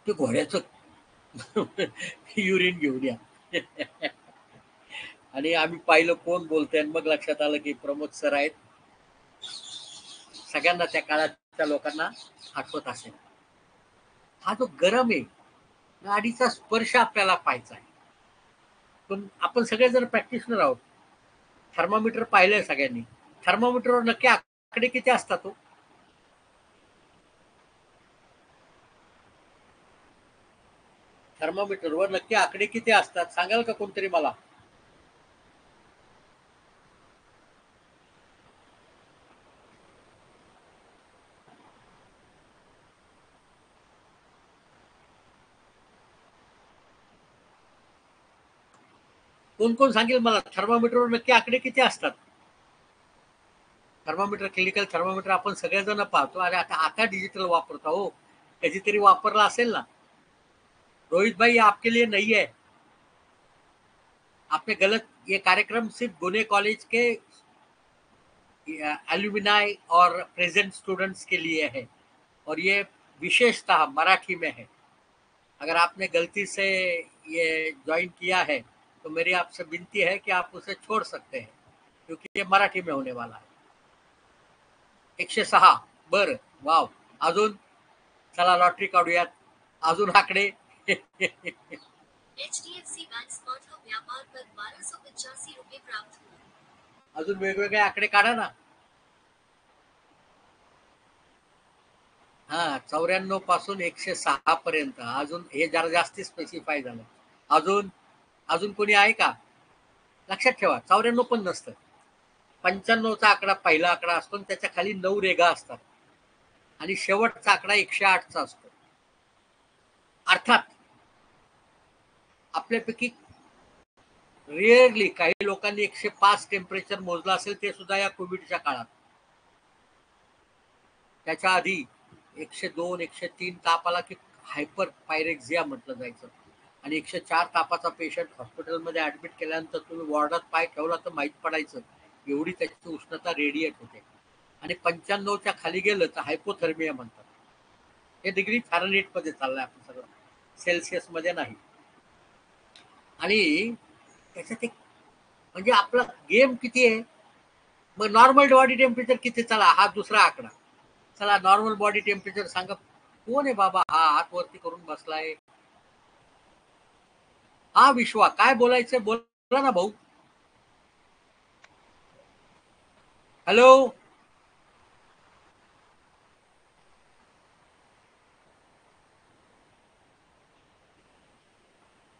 ते घोड्याचं युरिन घेऊन या. आणि आम्ही पाहिलं कोण बोलतंय, मग लक्षात आलं की प्रमोद सर आहेत. सगळ्यांना त्या काळाच्या लोकांना आठवत असेल. हा जो गरम आहे, गाडीचा स्पर्श आपल्याला पाहायचा आहे. पण आपण सगळेजण प्रॅक्टिशनर आहोत. थर्मामीटर पाहिलंय सगळ्यांनी. थर्मामीटरवर नक्की आकडे किती असतात तो? थर्मामीटरवर नक्की आकडे किती असतात सांगाल का कोणतरी मला? कोण कोण सांगेल मला थर्मामीटरवर नक्की आकडे किती असतात? थर्मामीटर, क्लिनिकल थर्मामीटर आपण सगळेजण पाहतो. अरे आता आता डिजिटल वापरतो हो, कधीतरी वापरला असेल ना. रोहित भाई आपके लिए नहीं है. आपने गलत, ये कार्यक्रम सिर्फ गुने कॉलेज के एल्यूमिनाई और प्रेजेंट स्टूडेंट्स के लिए है और ये विशेषतः मराठी में है. अगर आपने गलती से ये ज्वाइन किया है तो मेरी आपसे विनती है कि आप उसे छोड़ सकते हैं क्योंकि ये मराठी में होने वाला है. 106. बर, वाव. अजून चला लॉटरी काढूयात. अजून आकडे. HDFC बैंक स्पॉट व्यापार पर 1285 रुपये प्राप्त हुए. अजून वेगवेगळे आकडे काढा ना. हा, 94 पासून 106 पर्यंत. अजून हे जरा जास्ती स्पेसिफाय झालं. अजून अजून कोणी आहे का? लक्षात ठेवा 94 पण नसतं. 95चा आकडा पहिला आकडा असतो आणि त्याच्या खाली 9 रेगा असतात आणि शेवटचा आकडा 108चा असतो. अर्थात आपल्यापैकी रिअरली काही लोकांनी 105 टेम्परेचर मोजलं असेल, ते सुद्धा या कोविडच्या काळात. त्याच्या आधी 102 103 ताप आला की हायपर पायरेक्झिया म्हटलं जायचं आणि 104 तापाचा पेशंट हॉस्पिटलमध्ये ऍडमिट केल्यानंतर तुम्ही वॉर्डात पाय ठेवला तर माहीत पडायचं एवढी त्याची उष्णता रेडिएट होते. आणि 95च्या खाली गेलं तर हायपोथर्मिया म्हणतात. हे डिग्री फॅरनहीट मध्ये चाललंय आपण सगळं, सेल्सिअस मध्ये नाही. आणि त्याच्यात एक म्हणजे आपला गेम किती आहे. मग नॉर्मल बॉडी टेम्परेचर किती? चला हा दुसरा आकडा. चला नॉर्मल बॉडी टेम्परेचर सांगा. कोण आहे बाबा हा हात वरती करून बसलाय? हा विश्वा, काय बोलायचं बोला ना भाऊ. हॅलो.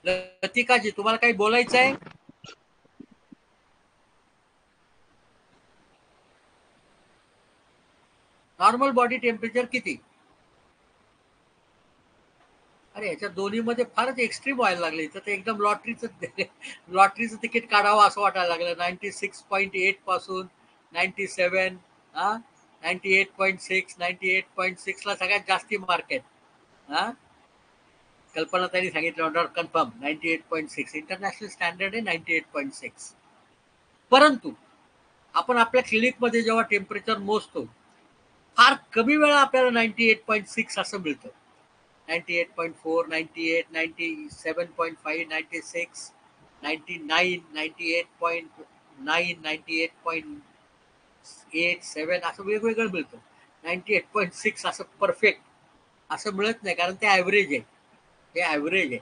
लतिकाजी, तुम्हाला काही बोलायचं आहे? नॉर्मल बॉडी टेम्परेचर किती? अरे ह्याच्या दोन्ही मध्ये फारच एक्स्ट्रीम व्हायला लागले. तर ते एकदम लॉटरीचं तिकीट काढावं असं वाटायला लागलं. 96.8 पासून 97, 98.6, 98.6 ला सगळ्यात जास्ती मार्क आहेत. हा, कल्पना त्यांनी सांगितलं कन्फर्म 98.6 इंटरनॅशनल स्टँडर्ड आहे. 98.6. परंतु आपण आपल्या क्लिनिकमध्ये जेव्हा टेम्परेचर मोजतो, फार कमी वेळा आपल्याला 98.6 असं मिळतं. 98.4, 98, 97.5, 96, 99, 98.9, 98.8, 7 असं वेगवेगळं मिळतं. 98.6 असं परफेक्ट असं मिळत नाही, कारण ते ॲव्हरेज आहे. हे ॲव्हरेज आहे.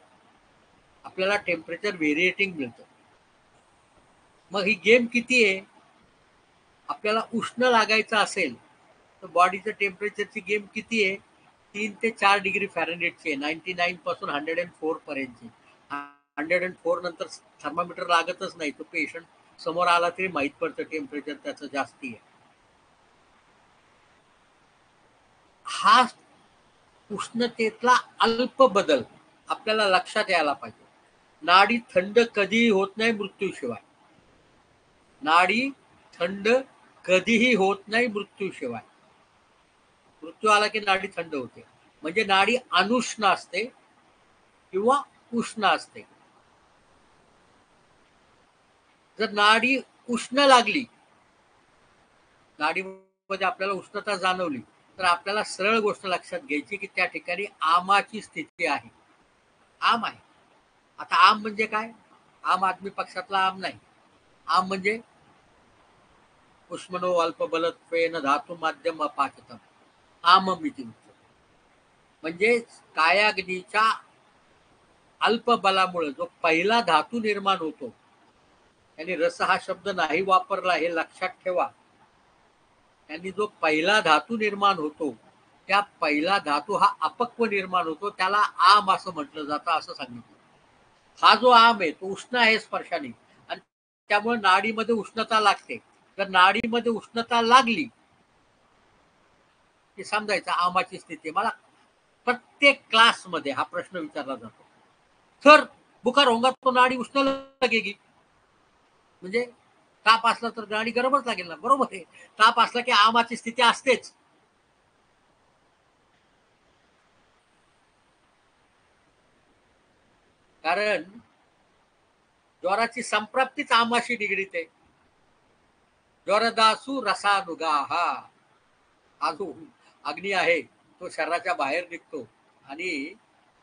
आपल्याला टेम्परेचर व्हेरिएटिंग मिळतं. मग ही गेम किती आहे? आपल्याला उष्ण लागायचं असेल तर बॉडीचं टेम्परेचरची गेम किती आहे? 3 ते 4 डिग्री फॅरनहीटची आहे. 99 पासून 104 पर्यंतची. 104 नंतर थर्मामीटर लागतच नाही. तो पेशंट समोर आला तरी माहीत पडतं टेम्परेचर त्याचं जास्ती आहे. हा उष्णतेतला अल्प बदल आपल्याला लक्षात यायला पाहिजे. नाडी थंड कधीही होत नाही मृत्यूशिवाय. नाडी थंड कधीही होत नाही मृत्यूशिवाय. मृत्यू आला की नाडी थंड होते. म्हणजे नाडी अनुष्ण असते किंवा उष्ण असते. जर नाडी उष्ण लागली, नाडीमध्ये आपल्याला उष्णता जाणवली, तर आपल्याला सरळ गोष्ट लक्षात घ्यायची की त्या ठिकाणी आमाची स्थिती आहे. आम आहे. आता आम म्हणजे काय? आम आदमी पक्षातला आम नाही. आम म्हणजे उष्मनो अल्पबलत्वेन धातू माध्यम अपाचितम आममिती उच्यते. म्हणजे कायाग्नीच्या अल्पबलामुळे जो पहिला धातू निर्माण होतो, त्यांनी रस हा शब्द नाही वापरला, हे लक्षात ठेवा. त्यांनी जो पहिला धातू निर्माण होतो, त्या पहिला धातू हा अपक्व निर्माण होतो, त्याला आम असं म्हटलं जातं, असं सांगितलं. हा जो आम आहे तो उष्ण आहे स्पर्शाने, आणि त्यामुळे नाडीमध्ये उष्णता लागते. जर नाडीमध्ये उष्णता लागली की समजायचं आमाची स्थिती. मला प्रत्येक क्लासमध्ये हा प्रश्न विचारला जातो, सर बुखार होगा तो नाडी उष्ण लगेगी, म्हणजे ताप असला तर नाडी गरमच लागेल ना. बरोबर आहे. ताप असला की आमाची स्थिती असतेच. कारण ज्वराची संप्राप्तीच आमाशी निगडीत आहे. ज्वरदासू रसानुगा, हा जो अग्नी आहे तो शरीराच्या बाहेर निघतो आणि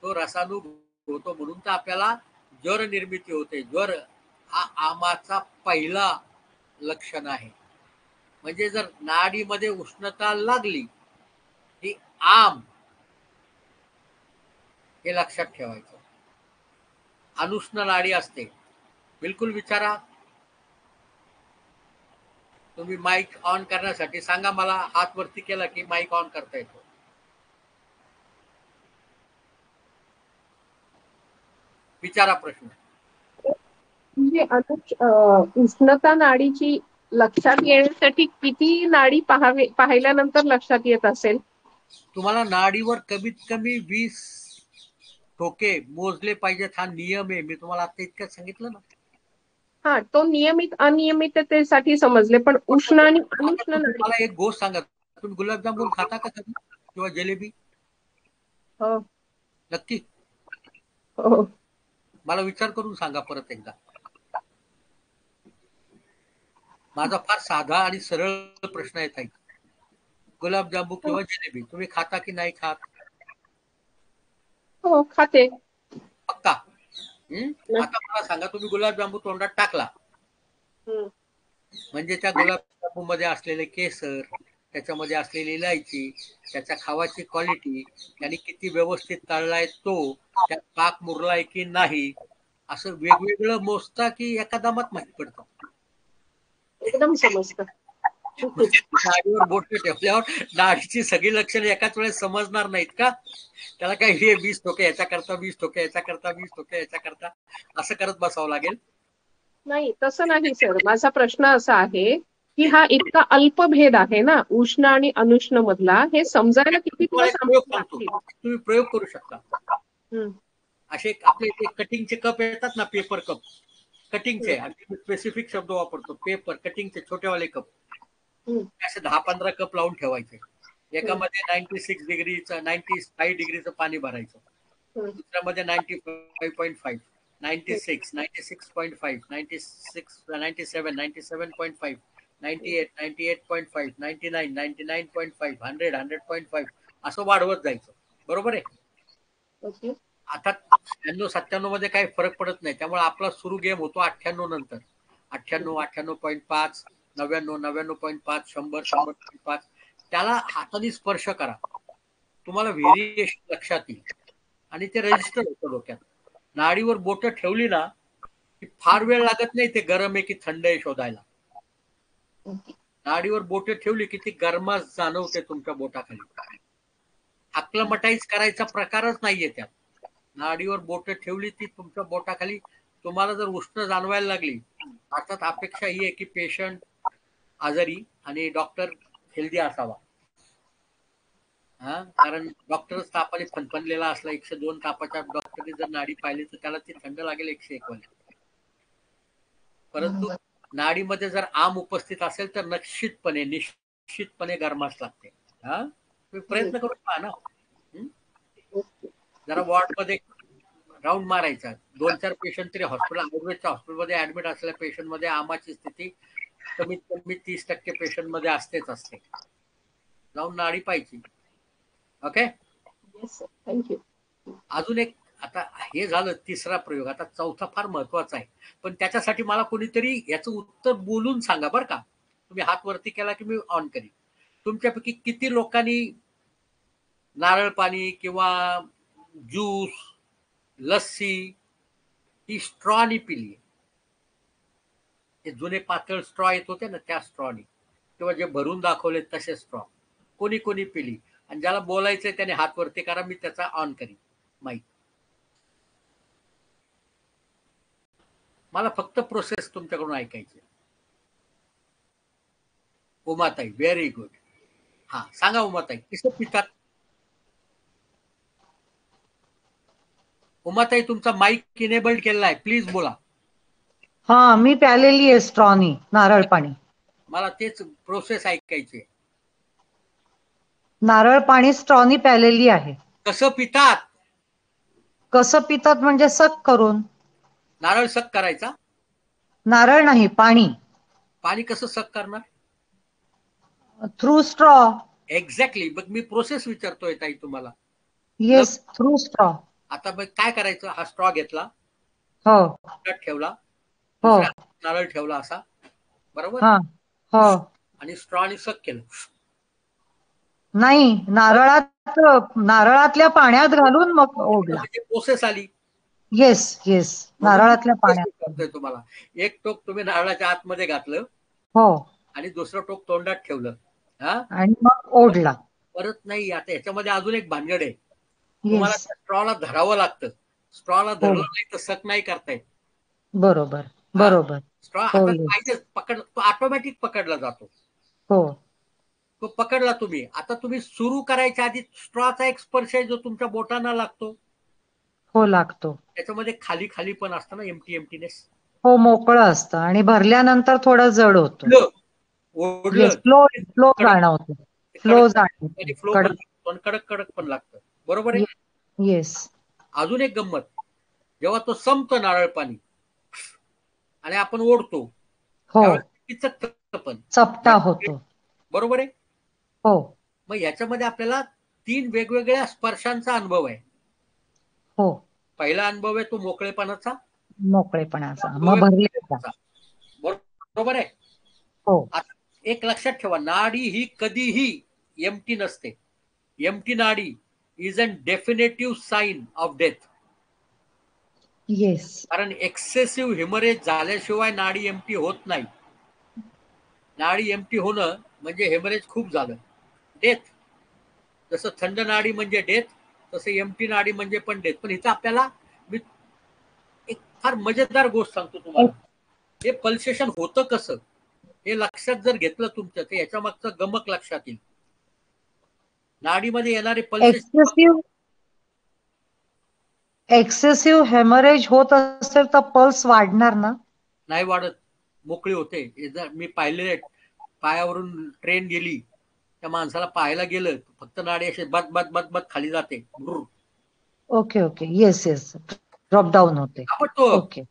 तो रसानुग होतो, म्हणून तर आपल्याला ज्वर निर्मिती होते. ज्वर हा आमाचा पहिला लक्षण आहे. म्हणजे जर नाडीमध्ये उष्णता लागली ही आम, हे लक्षात ठेवायचं. अनुष्ण नाडी असते. बिलकुल विचारा. तुम्ही माईक ऑन करण्यासाठी सांगा मला, हात वरती केला की माईक ऑन करता येतो. विचारा प्रश्न. म्हणजे उष्णता नाडीची लक्षात येण्यासाठी किती नाडी पाहिल्यानंतर लक्षात येत असेल? तुम्हाला नाडीवर कमीत कमी 20 ठोके मोजले पाहिजेत, हा नियम आहे. मी तुम्हाला आता इतकं सांगितलं ना. हा, तो नियमित अनियमिततेसाठी समजले, पण उष्ण आणि अनुष्ण नाडी. मला एक गोष्ट सांगा, तुम्ही गुलाबजामुन खाता का कधी किंवा जिलेबी? हो नक्की हो. मला विचार करून सांगा परत एकदा. माझा फार साधा आणि सरळ प्रश्न आहे ताई. गुलाबजामुन किंवा जिलेबी तुम्ही खाता की नाही खात? हो, खाते. पक्का? आता मला सांगा, तुम्ही गुलाबजामुन तोंडात टाकला म्हणजे त्या गुलाबजामुन मध्ये असलेले केसर, त्याच्यामध्ये असलेली इलायची, त्याच्या खावाची क्वालिटी, त्याने किती व्यवस्थित तळलाय तो, त्यात पाक मुरलाय की नाही, असं वेगवेगळं मोजता की एका दमात माहित पडतं? एकदम समजतं. नाडीवर बोट ठेवल्यावर नाडीची सगळी लक्षणे एकाच वेळेस समजणार नाहीत का? त्याला काय हे 20 ठोके याच्या करता, 20 ठोके याच्या करता, 20 ठोके याच्या करता, असं करत बसावं लागेल? नाही, तसं नाही सर. माझा प्रश्न असा आहे की हा इतका अल्प भेद आहे ना उष्ण आणि अनुष्ण मधला, हे समजायला किती तुम्हाला दिवस एक प्रयोग सांगतो, लागतील? तुम्ही प्रयोग करू शकता. हम्म. असे आपले ते कटिंगचे कप येतात ना, पेपर कप, कटिंगचे, स्पेसिफिक शब्द वापरतो, पेपर कटिंगचे छोटेवाले कप, असे 10-15 कप लावून ठेवायचे. एकामध्ये 96 डिग्रीचं 95 डिग्रीचं पाणी भरायचं, दुसऱ्यामध्ये 95.5, 96, 96.5, 96, 97, 97.5, 98, 98.5, 99, 99.5, 100, 100.5 असं वाढवत जायचं. बरोबर आहे? ओके. आता 96-97 मध्ये काही फरक पडत नाही, त्यामुळे आपला सुरू गेम होतो 98 नंतर. 98, 98.5, 99, 99.5, 100, 100.5. त्याला हाताने स्पर्श करा, तुम्हाला व्हेरिएशन लक्षात येईल आणि ते रजिस्टर होतं डोक्यात. नाडीवर बोट ठेवली ना की फार वेळ लागत नाही ते गरम आहे की थंड आहे शोधायला. नाडीवर बोट ठेवली की ती गरमास जाणवते तुमच्या बोटाखाली. अक्लमटाईज करायचा प्रकारच नाहीये त्यात. नाडीवर बोट ठेवली ती तुमच्या बोटाखाली, तुम्हाला जर उष्ण जाणवायला लागली, अर्थात अपेक्षा ही आहे की पेशंट आजारी आणि डॉक्टर हेल्दी असावा. कारण डॉक्टरच तापाने फनफनलेला असला, 102 तापाच्या डॉक्टरने जर नाडी पाहिली तर त्याला ती थंड लागेल 101 वाली. परंतु नाडीमध्ये जर आम उपस्थित असेल तर निश्चितपणे गरमास लागते. तुम्ही प्रयत्न करून पहा ना. जरा वॉर्डमध्ये राऊंड मारायचा. 2-4 पेशंट तरी आयुर्वेदच्या हॉस्पिटलमध्ये ऍडमिट असलेल्या पेशंटमध्ये आमाची स्थिती कमीत कमी 30% पेशंटमध्ये असते. जाऊन नाडी पाहिजे. ओके. Yes sir, thank you. अजून एक, आता हे झालं तिसरा प्रयोग. आता चौथा फार महत्वाचा आहे, पण त्याच्यासाठी मला कोणीतरी याचं उत्तर बोलून सांगा बरं का. तुम्ही हात वरती केला की मी ऑन करीन. तुमच्यापैकी किती लोकांनी नारळ पाणी किंवा ज्यूस, लस्सी ही स्ट्रॉनी पिली? ते जुने पातळ स्ट्रॉ येत होते ना, त्या स्ट्रॉनी, किंवा जे भरून दाखवले तसे स्ट्रॉ कोणी कोणी पिली? आणि ज्याला बोलायचंय त्याने हात वरती करा, मी त्याचा ऑन करीन माईक. मला फक्त प्रोसेस तुमच्याकडून ऐकायची. Umatai, very good. हा, सांगा उमाताई, कसं पितात? उमाताई, तुमचा माईक इनेबल्ड केलेला आहे, प्लीज बोला. हा, मी प्यालेली आहे स्ट्रॉनी नारळ पाणी. मला तेच प्रोसेस ऐकायची. नारळ पाणी स्ट्रॉनी प्यालेली आहे. कसं पितात? कसं पितात म्हणजे सक करून. नारळ सक करायचा? नारळ नाही, पाणी. पाणी कसं सक करणार? Through straw. एक्झॅक्टली. मग मी प्रोसेस विचारतोय ताई तुम्हाला. Yes, through straw. आता मग काय करायचं? हा स्ट्रॉ घेतला, हो ठेवला, हो दुसरा नारळ ठेवला असा, बरोबर, हा हो. आणि स्ट्रॉनी सक केलं. नाही, नारळातल्या पाण्यात घालून मग ओढला. म्हणजे प्रोसेस आली. येस येस, नारळातल्या पाण्यात. विचारतोय तुम्हाला. एक टोक तुम्ही नारळाच्या आतमध्ये घातलं हो, आणि दुसरं टोक तोंडात ठेवलं, हा, आणि मग ओढला. परत नाही. आता याच्यामध्ये अजून एक भानगड आहे. तुम्हाला येस, स्ट्रॉला धरावं लागतं. स्ट्रॉला हो, धरलं नाही तर सक नाही करता येत. बरोबर बरोबर. स्ट्रॉ हो, हातात येस, पाहिजे, पकड, तो ऑटोमॅटिक पकडला जातो. हो तो पकडला तुम्ही. आता तुम्ही सुरू करायच्या आधी स्ट्रॉचा एक स्पर्श आहे जो तुमच्या बोटांना लागतो. हो, लागतो. त्याच्यामध्ये खाली खाली पण असतं ना, एम्प्टीनेस. हो, मोकळं असतं आणि भरल्यानंतर थोडं जड होतं. ओढलं, येस, फ्लो फ्लो जाणवतो. फ्लो जाणवतो. फ्लो पण लागतो आणि कडक कडक पण लागतं, बरोबर आहे. येस. अजून एक गंमत, जेव्हा तो संपतो नारळ पाणी आणि आपण ओढतो, हो, त्यावेळेस चकतं पण, चपटा होतो. बरोबर आहे. हो मग याच्यामध्ये आपल्याला 3 वेगवेगळ्या स्पर्शांचा अनुभव आहे. हो, पहिला अनुभव आहे तो मोकळेपणाचा, मोकळेपणाचा, मग भरल्याचा. बरोबर आहे. हो, आता एक लक्षात ठेवा, नाडी ही कधीही एम्प्टी नसते. एम्प्टी नाडी is an definitive sign of death. Yes, कारण एक्सेसिव्ह हेमरेज झाल्याशिवाय नाडी एम्प्टी होत नाही. नाडी एम्प्टी होणं म्हणजे हेमरेज खूप झालं, डेथ. जसं थंड नाडी म्हणजे डेथ, तसं एम्प्टी नाडी म्हणजे पण डेथ. पण इथं आपल्याला मी एक फार मजेदार गोष्ट सांगतो तुम्हाला. हे पल्सेशन होतं कसं हे लक्षात जर घेतलं तुमच्या, तर याच्या मागचं गमक लक्षात येईल. नाडीमध्ये येणारे पल्सेशन एक्सेसिव्ह हेमरेज होत असेल तर पल्स वाढणार ना? नाही वाढत, मोकळी होते. मी पाहिले, पायावरून ट्रेन गेली, त्या माणसाला पाहायला गेलं, फक्त नाडी अशी बद बद बद बद खाली जाते. Okay okay, yes yes, drop down होते. आपण तो ओके.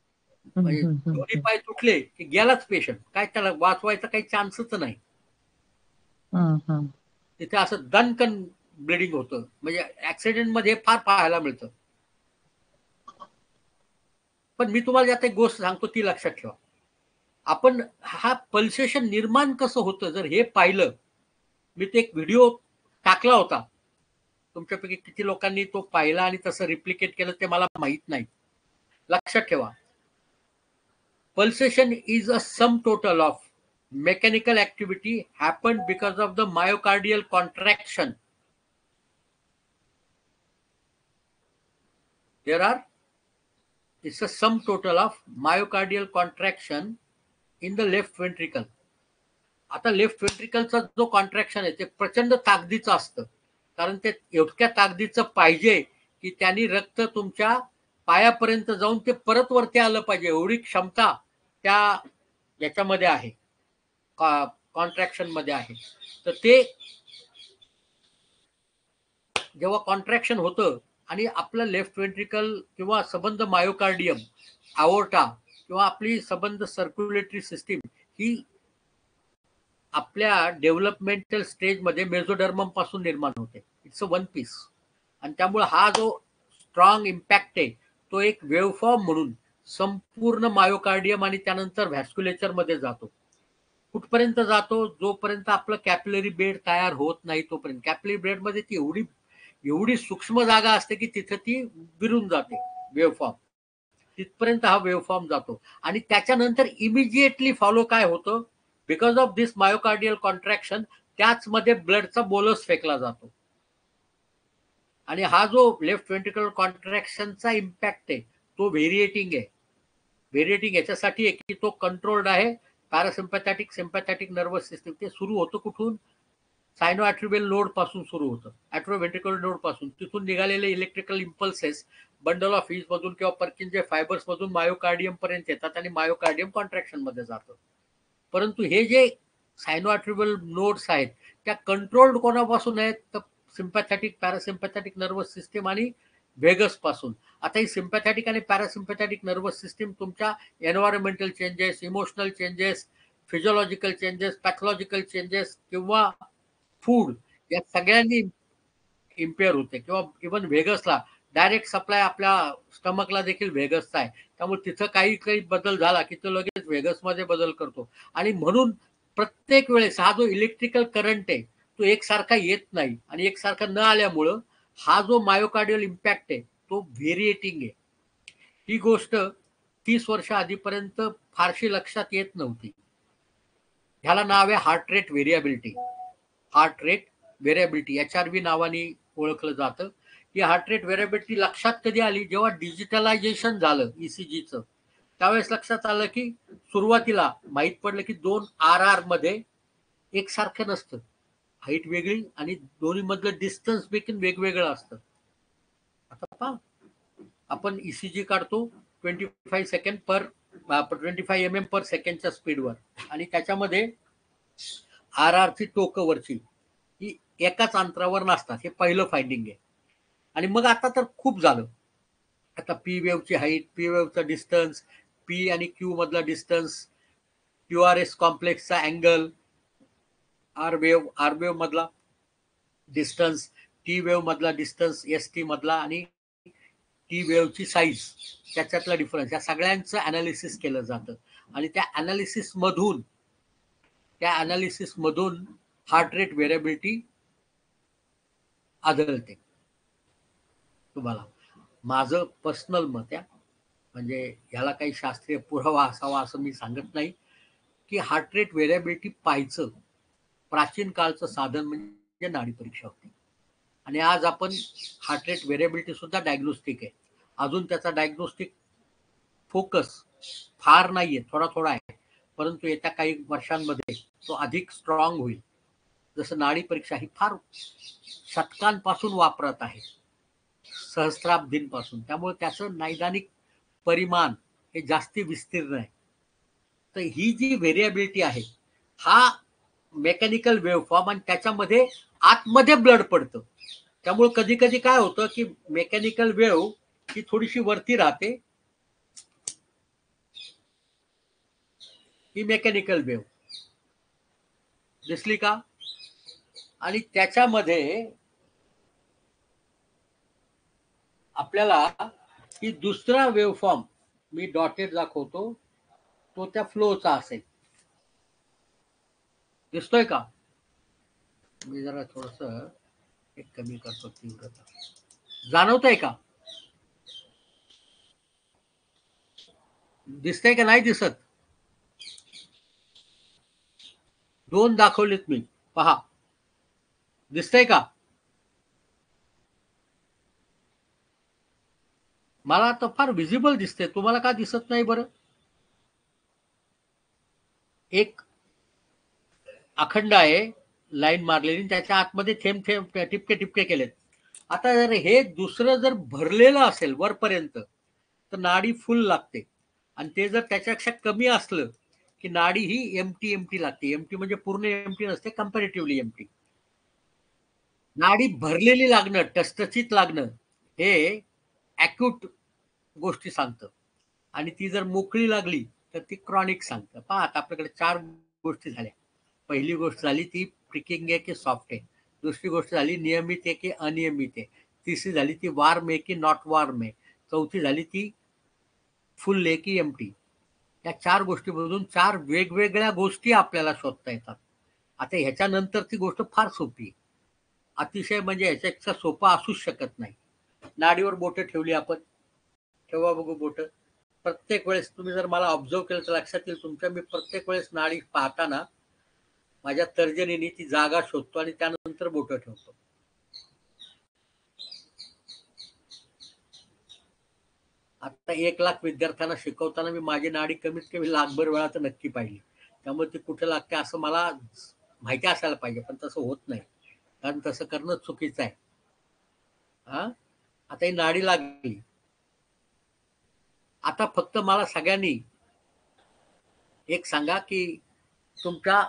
दोन्ही पाय तुटले की गेलाच पेशंट. काय त्याला वाचवायचा काही चान्सच नाही. तिथे असं दणकन ब्लिडिंग होतं. म्हणजे ऍक्सिडेंट मध्ये फार पाहायला मिळतं. पण मी तुम्हाला आता एक गोष्ट सांगतो, ती लक्षात ठेवा. आपण हा पल्सेशन निर्माण कसं होतं जर हे पाहिलं, मी ते एक व्हिडिओ टाकला होता. तुमच्यापैकी किती लोकांनी तो पाहिला आणि तसं रिप्लिकेट केलं ते मला माहित नाही. लक्षात ठेवा, pulsation is a sum total of mechanical activity happened because of the myocardial contraction. It's a sum total of myocardial contraction in the left ventricle. आता लेफ्ट वेंट्रिकलचा जो कॉन्ट्रॅक्शन आहे ते प्रचंड ताकदीचं असतं. कारण ते एवढ्या ताकदीचं पाहिजे की त्यांनी रक्त तुमच्या पायापर्यंत जाऊन ते परत वरती आलं पाहिजे, एवढी क्षमता त्या याच्यामध्ये आहे, कॉन्ट्रॅक्शन मध्ये आहे. तर ते जेव्हा कॉन्ट्रॅक्शन होतं आणि आपलं लेफ्ट वेंट्रिकल किंवा संबंध मायोकार्डियम, आओर्टा किंवा आपली संबंध सर्क्युलेटरी सिस्टीम ही आपल्या डेव्हलपमेंटल स्टेजमध्ये मेझोडर्मम पासून निर्माण होते. It's a one piece. आणि त्यामुळे हा जो स्ट्रॉंग इम्पॅक्ट आहे तो एक वेव्हफॉर्म म्हणून संपूर्ण मायोकार्डियम आणि त्यानंतर व्हॅस्क्युलेचर मध्ये जातो. कुठपर्यंत जातो? जोपर्यंत आपलं कॅपिलरी बेड तयार होत नाही तोपर्यंत. कॅपिलरी बेड मध्ये ती एवढी सूक्ष्म जागा असते की तिथे ती विरून जाते वेव्हफॉर्म. तिथपर्यंत हा वेव्हफॉर्म जातो आणि त्याच्यानंतर इमिजिएटली फॉलो काय होतं? Because of this myocardial contraction त्याच मध्ये ब्लडचा बोलस फेकला जातो. आणि हा जो लेफ्ट वेंट्रिकल कॉन्ट्रॅक्शनचा इम्पॅक्ट आहे तो व्हेरिएटिंग आहे. व्हेरिएटिंग याच्यासाठी आहे की तो कंट्रोल्ड आहे. पॅरासिम्पॅथॅटिक सिम्पॅथॅटिक नर्वस सिस्टीम ते सुरू होतं कुठून? सायनो ॲट्रिबल नोड पासून सुरू होतं, ॲट्रो व्हेंट्रिकल नोड पासून. तिथून निघालेले electrical impulses bundle of His मधून किंवा पर्किन्जे फायबर्स मधून मायोकार्डियम पर्यंत येतात आणि मायोकार्डियम कॉन्ट्रॅक्शन मध्ये जातं. परंतु हे जे सायनो ॲट्रिबल नोड्स आहेत त्या कंट्रोल्ड कोणापासून आहेत? तर सिम्पॅथॅटिक पॅरासिम्पॅथॅटिक नर्वस सिस्टीम आणि व्हेगस पासून. आता ही सिम्पॅथॅटिक आणि पॅरासिम्पॅथॅटिक नर्वस सिस्टीम तुमच्या environmental changes, emotional changes, physiological changes, pathological changes किंवा फूड या सगळ्यांनी इम्पेअर होते. किंवा इव्हन व्हेगसला डायरेक्ट सप्लाय आपल्या स्टमकला देखील व्हेगसचा आहे. त्यामुळे तिथं काही बदल झाला की तो लगेच व्हेगसमध्ये बदल करतो. आणि म्हणून प्रत्येक वेळेस हा जो इलेक्ट्रिकल करंट आहे तो एकसारखा येत नाही. आणि एकसारखा न आल्यामुळं हा जो मायोकार्डियल इम्पॅक्ट आहे तो व्हेरिएटिंग आहे. ही गोष्ट 30 वर्ष आधीपर्यंत फारशी लक्षात येत नव्हती. ह्याला नाव आहे heart rate variability. Heart rate variability HRV नावाने ओळखलं जातं. ही हार्ट रेट व्हेरिएबिलिटी लक्षात कधी आली? जेव्हा डिजिटलायझेशन झालं ECGचं त्यावेळेस लक्षात आलं की सुरुवातीला माहीत पडलं की 2 RR मध्ये एकसारखं नसतं. हाईट वेगळी आणि दोन्ही मधलं डिस्टन्स देखील वेगवेगळं असतं. आता पहा, आपण ECG काढतो 25 सेकंड पर 25 mm पर सेकंडच्या स्पीडवर आणि त्याच्यामध्ये RRची टोकवरची ही एकाच अंतरावर नसतात. हे पहिलं फाइंडिंग आहे. आणि मग आता तर खूप झालं. आता पी वेव्हची हाईट, पी वेव्हचा डिस्टन्स, पी आणि क्यू मधला डिस्टन्स, QRS कॉम्प्लेक्सचा अँगल, आर वेव्ह मधला डिस्टन्स, टी वेव्ह मधला डिस्टन्स ST मधला आणि टी वेव्हची साईज त्याच्यातला डिफरन्स या सगळ्यांचं अनालिसिस केलं जातं. आणि त्या अनालिसिस मधून हार्ट रेट व्हेरिएबिलिटी आढळते. तुम्हाला माझं पर्सनल मत आहे, म्हणजे ह्याला काही शास्त्रीय पुरावा असावा असं मी सांगत नाही, की हार्ट रेट व्हेरिएबिलिटी पाहायचं प्राचीन काळचं साधन म्हणजे नाडी परीक्षा होती. आणि आज आपण हार्ट रेट व्हेरिएबिलिटी सुद्धा डायग्नोस्टिक आहे. अजून त्याचा डायग्नोस्टिक फोकस फार नाहीये, थोडा आहे. परंतु येत्या काही वर्षांमध्ये तो अधिक स्ट्रॉंग होईल. जसं नाडी परीक्षा ही फार शतकांपासून वापरात आहे, सहस्राब्दींपासून. त्यामुळे त्याचं नैदानिक परिमाण हे जास्ती विस्तीर्ण आहे. तर ही जी व्हेरिएबिलिटी आहे हा मेकॅनिकल वेव्हफॉर्म आणि त्याच्यामध्ये आतमध्ये ब्लड पडतं. त्यामुळे कधी कधी काय होतं की मेकॅनिकल वेव्ह ही थोडीशी वरती राहते. ही मेकॅनिकल वेव्ह दिसली का? आणि त्याच्यामध्ये आपल्याला ही दुसरा वेव्हफॉर्म मी डॉटेड दाखवतो तो त्या फ्लोचा असेल. दिसतोय का? मी जरा थोडस एक कमी करतो तीव्रता. जाणवतंय का? दिसतंय का नाही दिसत? 2 दाखवलेत मी, पहा. दिसतंय का? मला तर फार विजिबल दिसते, तुम्हाला का दिसत नाही बरं? एक अखंड आहे लाईन मारलेली, त्याच्या आतमध्ये थेंब थेंब टिपके केलेत. आता जर हे दुसरं जर भरलेलं असेल वरपर्यंत तर नाडी फुल लागते. आणि ते जर त्याच्यापेक्षा कमी असलं की नाडी ही एमटी लागते. एमटी म्हणजे पूर्ण एमटी नसते, कंपॅरेटिव्हली एमटी. नाडी भरलेली लागणं, टसटशीत लागणं हे ॲक्यूट गोष्टी सांगतं आणि ती जर मोकळी लागली तर ती क्रॉनिक सांगतं. पहा आता आपल्याकडे 4 गोष्टी झाल्या. पहिली गोष्ट झाली ती प्रिकिंग आहे की सॉफ्ट आहे. दुसरी गोष्ट झाली नियमित आहे की अनियमित आहे. तिसरी झाली ती वार्म आहे की नॉट वार्म आहे. चौथी झाली ती फुल आहे की एम्प्टी. या 4 गोष्टीमधून 4 वेगवेगळ्या गोष्टी आपल्याला शोधता येतात. आता ह्याच्यानंतर ती गोष्ट फार सोपी आहे. अतिशय म्हणजे ह्याच्यापेक्षा सोपा असूच शकत नाही. नाडीवर बोटं ठेवली आपण. ठेवा बघू बोटं. प्रत्येक वेळेस तुम्ही जर मला ऑब्झर्व केलं तर लक्षात येईल तुमच्या, मी प्रत्येक वेळेस नाडी पाहताना माझ्या तर्जनीने ती जागा शोधतो आणि त्यानंतर बोटं ठेवतो. आता 1,00,000 विद्यार्थ्यांना शिकवताना मी माझी नाडी कमीत कमी लाखभर वेळा तर नक्की पाहिली. त्यामुळे ती कुठे लागते असं मला माहिती असायला पाहिजे, पण तसं होत नाही. कारण तसं करणं चुकीचं आहे. हा, आता ही नाडी लागली. आता फक्त मला सगळ्यांनी एक सांगा की तुमच्या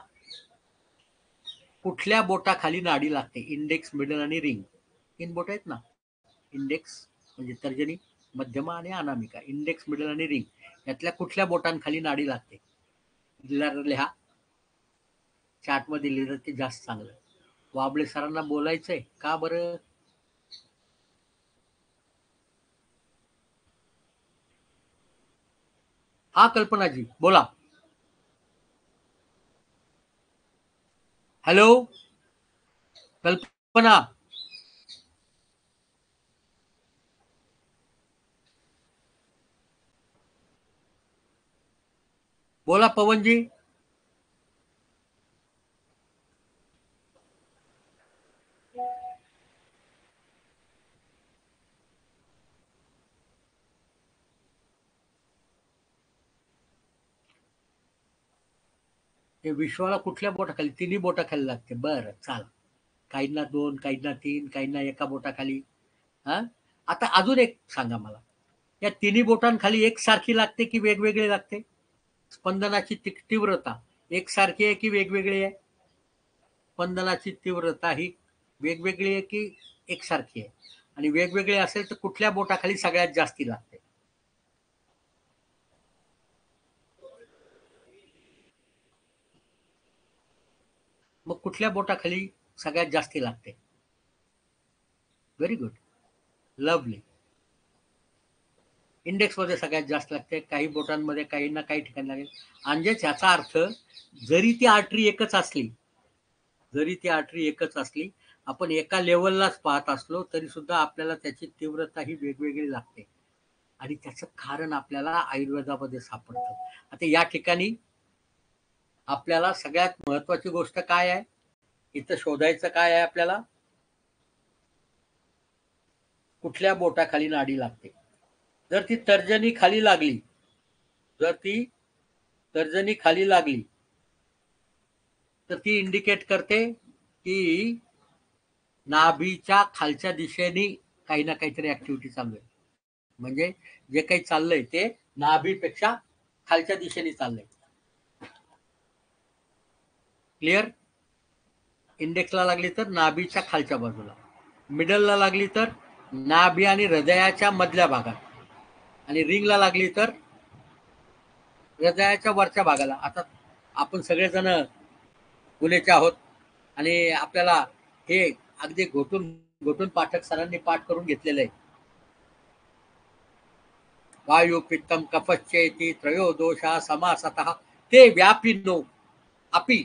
कुठल्या बोटाखाली नाडी लागते? इंडेक्स, मिडल आणि रिंग. 3 बोट आहेत ना. इंडेक्स म्हणजे तर्जनी, मध्यमा आणि अनामिका. इंडेक्स, मिडल आणि रिंग यातल्या कुठल्या बोटांखाली नाडी लागते? लिहा. चार्टमध्ये लिहिलं की जास्त चांगलं. वाबळे सरांना बोलायचंय का बरं? हा कल्पनाजी बोला. हॅलो कल्पना. बोला पवनजी. हे विश्वाला कुठल्या बोटाखाली? तिन्ही बोटाखाली लागते. बरं चाल. काहींना 2, काहींना 3, काहींना एका बोटाखाली. हा, आता अजून एक सांगा मला, या तिन्ही बोटांखाली एकसारखी लागते की वेगवेगळी लागते? स्पंदनाची तीव्रता एकसारखी आहे की वेगवेगळी आहे? स्पंदनाची तीव्रता ही वेगवेगळी आहे की एकसारखी आहे? आणि वेगवेगळी असेल तर कुठल्या बोटाखाली सगळ्यात जास्ती लागते? मग कुठल्या बोटाखाली सगळ्यात जास्ती लागते? Very good, lovely. इंडेक्स मध्ये सगळ्यात जास्त लागते. काही बोटांमध्ये काही ना काही ठिकाणी लागेल. म्हणजेच याचा अर्थ जरी ती आर्टरी एकच असली, आपण एका लेवललाच पाहत असलो तरी सुद्धा आपल्याला त्याची तीव्रता ही वेगवेगळी लागते. आणि त्याचं कारण आपल्याला आयुर्वेदामध्ये सापडतं. आता या ठिकाणी आपल्याला सगळ्यात महत्वाची गोष्ट काय आहे इथं शोधायचं? काय आहे आपल्याला? कुठल्या बोटाखाली नाडी लागते? जर ती तर्जनी खाली लागली, तर ती इंडिकेट करते की नाभीच्या खालच्या दिशेने काही ना काहीतरी ऍक्टिव्हिटी चालू आहे. म्हणजे जे काही चाललंय ते नाभीपेक्षा खालच्या दिशेने चाललंय. क्लिअर? इंडेक्सला लागली तर नाभीच्या खालच्या बाजूला, मिडलला लागली तर नाभी आणि हृदयाच्या मधल्या भागात, आणि रिंगला लागली तर हृदयाच्या वरच्या भागाला. आता आपण सगळेजण गुन्हेचे आहोत आणि आपल्याला हे अगदी घोटून पाठक सरांनी पाठ करून घेतलेलं आहे. वायू पित्तम कफश्चेती त्रयो दोषा समासतः ते व्यापिनो अपि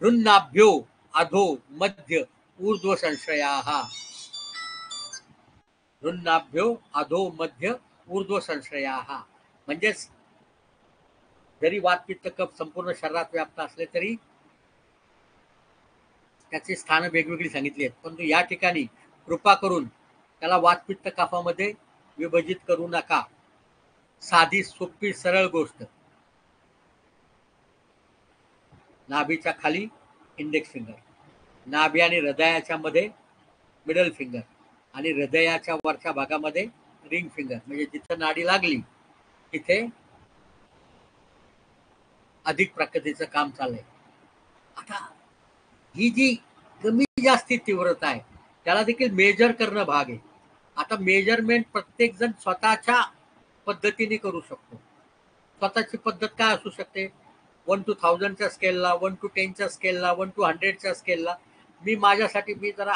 रुन्नाभ्यो अधो मध्य ऊर्ध्व संशयाः. रुन्नाभ्यो अधो मध्य ऊर्ध्व संशयाः म्हणजेच जरी वात पित्त कफ संपूर्ण शरीरात व्याप्त असले तरी त्याची स्थानं वेगवेगळी सांगितली आहेत. परंतु या ठिकाणी कृपा करून त्याला वात पित्त कफामध्ये विभाजित करू नका. साधी सोपी सरळ गोष्ट. नाभीच्या खाली इंडेक्स फिंगर, नाभी आणि हृदयाच्या मध्ये मिडल फिंगर, आणि हृदयाच्या वरच्या भागामध्ये रिंग फिंगर. म्हणजे जिथं नाडी लागली तिथे अधिक प्रकृतीचं काम चाललंय. आता ही जी कमी जास्ती तीव्रता आहे त्याला देखील मेजर करणं भाग आहे. आता मेजरमेंट प्रत्येक जण स्वतःच्या पद्धतीने करू शकतो. स्वतःची पद्धत काय असू शकते? 1 to 1000च्या स्केलला, 1 to 10च्या स्केलला, 1 to 100च्या स्केलला. मी माझ्यासाठी मी जरा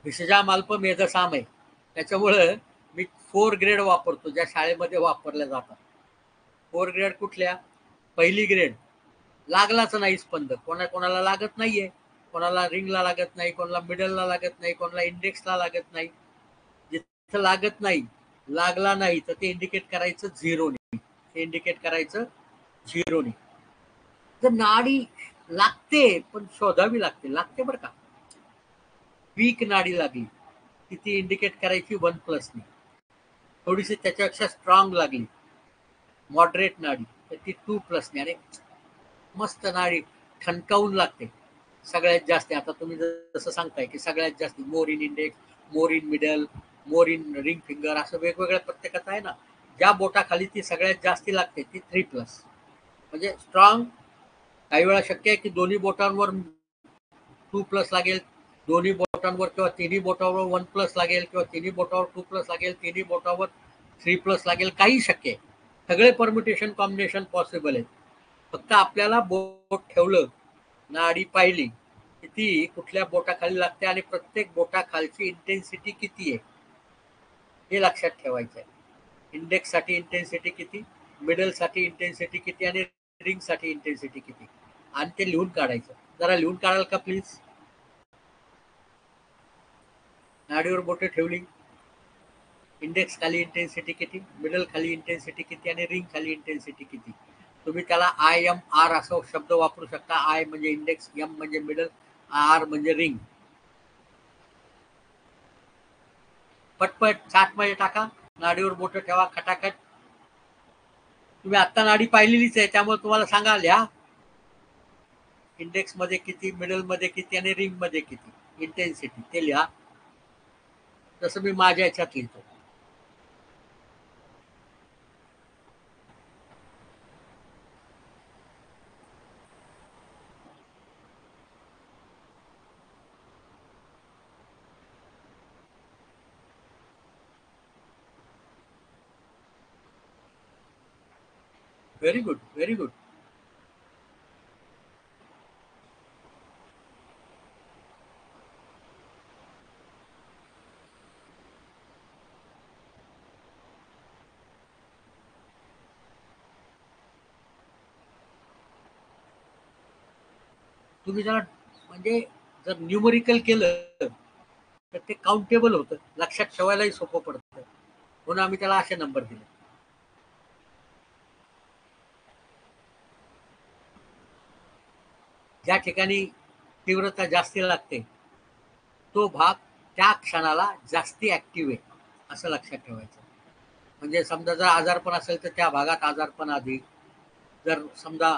विषजाम अल्प मेधसाम आहे, त्याच्यामुळं मी 4 ग्रेड वापरतो, ज्या शाळेमध्ये वापरल्या जातात. 4 ग्रेड कुठल्या? पहिली ग्रेड लागलाच नाही स्पंद, कोणाला लागत नाहीये, कोणाला रिंगला लागत नाही, कोणाला मिडलला लागत नाही, कोणाला इंडेक्सला लागत नाही. जिथं लागत नाही, लागला नाही, तर ते इंडिकेट करायचं झिरोने. ते इंडिकेट करायचं झिरोने. तर नाडी लागते, पण शोधावी लागते. लागते बरं का. वीक नाडी लागली की ती इंडिकेट करायची 1+ने. थोडीशी त्याच्यापेक्षा स्ट्रॉंग लागली, मॉडरेट नाडी, तर ती 2+ने. आणि मस्त नाडी ठणकावून लागते सगळ्यात जास्त. आता तुम्ही जसं सांगताय की सगळ्यात जास्त more in index, more in middle, more in ring finger, असं वेगवेगळ्या प्रत्येकाचं आहे ना. ज्या बोटाखाली ती सगळ्यात जास्ती लागते ती 3+, म्हणजे स्ट्रॉंग. काही वेळा शक्य आहे की दोन्ही बोटांवर 2+ लागेल, दोन्ही बोटांवर किंवा तिन्ही बोटावर 1+ लागेल, किंवा तिन्ही बोटावर 2+ लागेल, तिन्ही बोटावर 3+ लागेल. काही शक्य आहे. सगळे परम्युटेशन कॉम्बिनेशन पॉसिबल आहेत. फक्त आपल्याला बोट ठेवलं, नाडी पाहिली की ती कुठल्या बोटाखाली लागते आणि प्रत्येक बोटाखालची इंटेन्सिटी किती आहे हे लक्षात ठेवायचं आहे. इंडेक्स साठी इंटेन्सिटी किती, मिडल साठी इंटेन्सिटी किती, आणि रिंग साठी इंटेन्सिटी किती, आणि ते लिहून काढायचं. जरा लिहून काढाल का प्लीज? नाडीवर बोटे ठेवली, इंडेक्स खाली इंटेन्सिटी किती, मिडल खाली इंटेन्सिटी किती, आणि रिंग खाली इंटेन्सिटी किती. तुम्ही त्याला IMR असं शब्द वापरू शकता. आय म्हणजे इंडेक्स, एम म्हणजे मिडल, आर म्हणजे रिंग. पटपट चार्टमध्ये टाका, नाडीवर बोट ठेवा, खटाखट. तुम्ही आता नाडी पाहिलेलीच आहे, त्यामुळे तुम्हाला सांगा, लिहा इंडेक्स मध्ये किती, मिडल मध्ये किती, आणि रिंग मध्ये किती इंटेन्सिटी, ते लिहा. जसं मी माझ्या ह्याच्यात लिहितो. Very good, very good. तुम्ही जरा म्हणजे जर न्यूमरिकल केलं तर ते काउंटेबल होतं, लक्षात ठेवायलाही सोपं पडतं, म्हणून आम्ही त्याला असे नंबर दिले. ज्या ठिकाणी तीव्रता जास्ती लागते तो भाग त्या क्षणाला जास्ती ऍक्टिव्ह आहे, असं लक्षात ठेवायचं. म्हणजे समजा जर आजारपण असेल तर त्या भागात आजारपण अधिक. जर समजा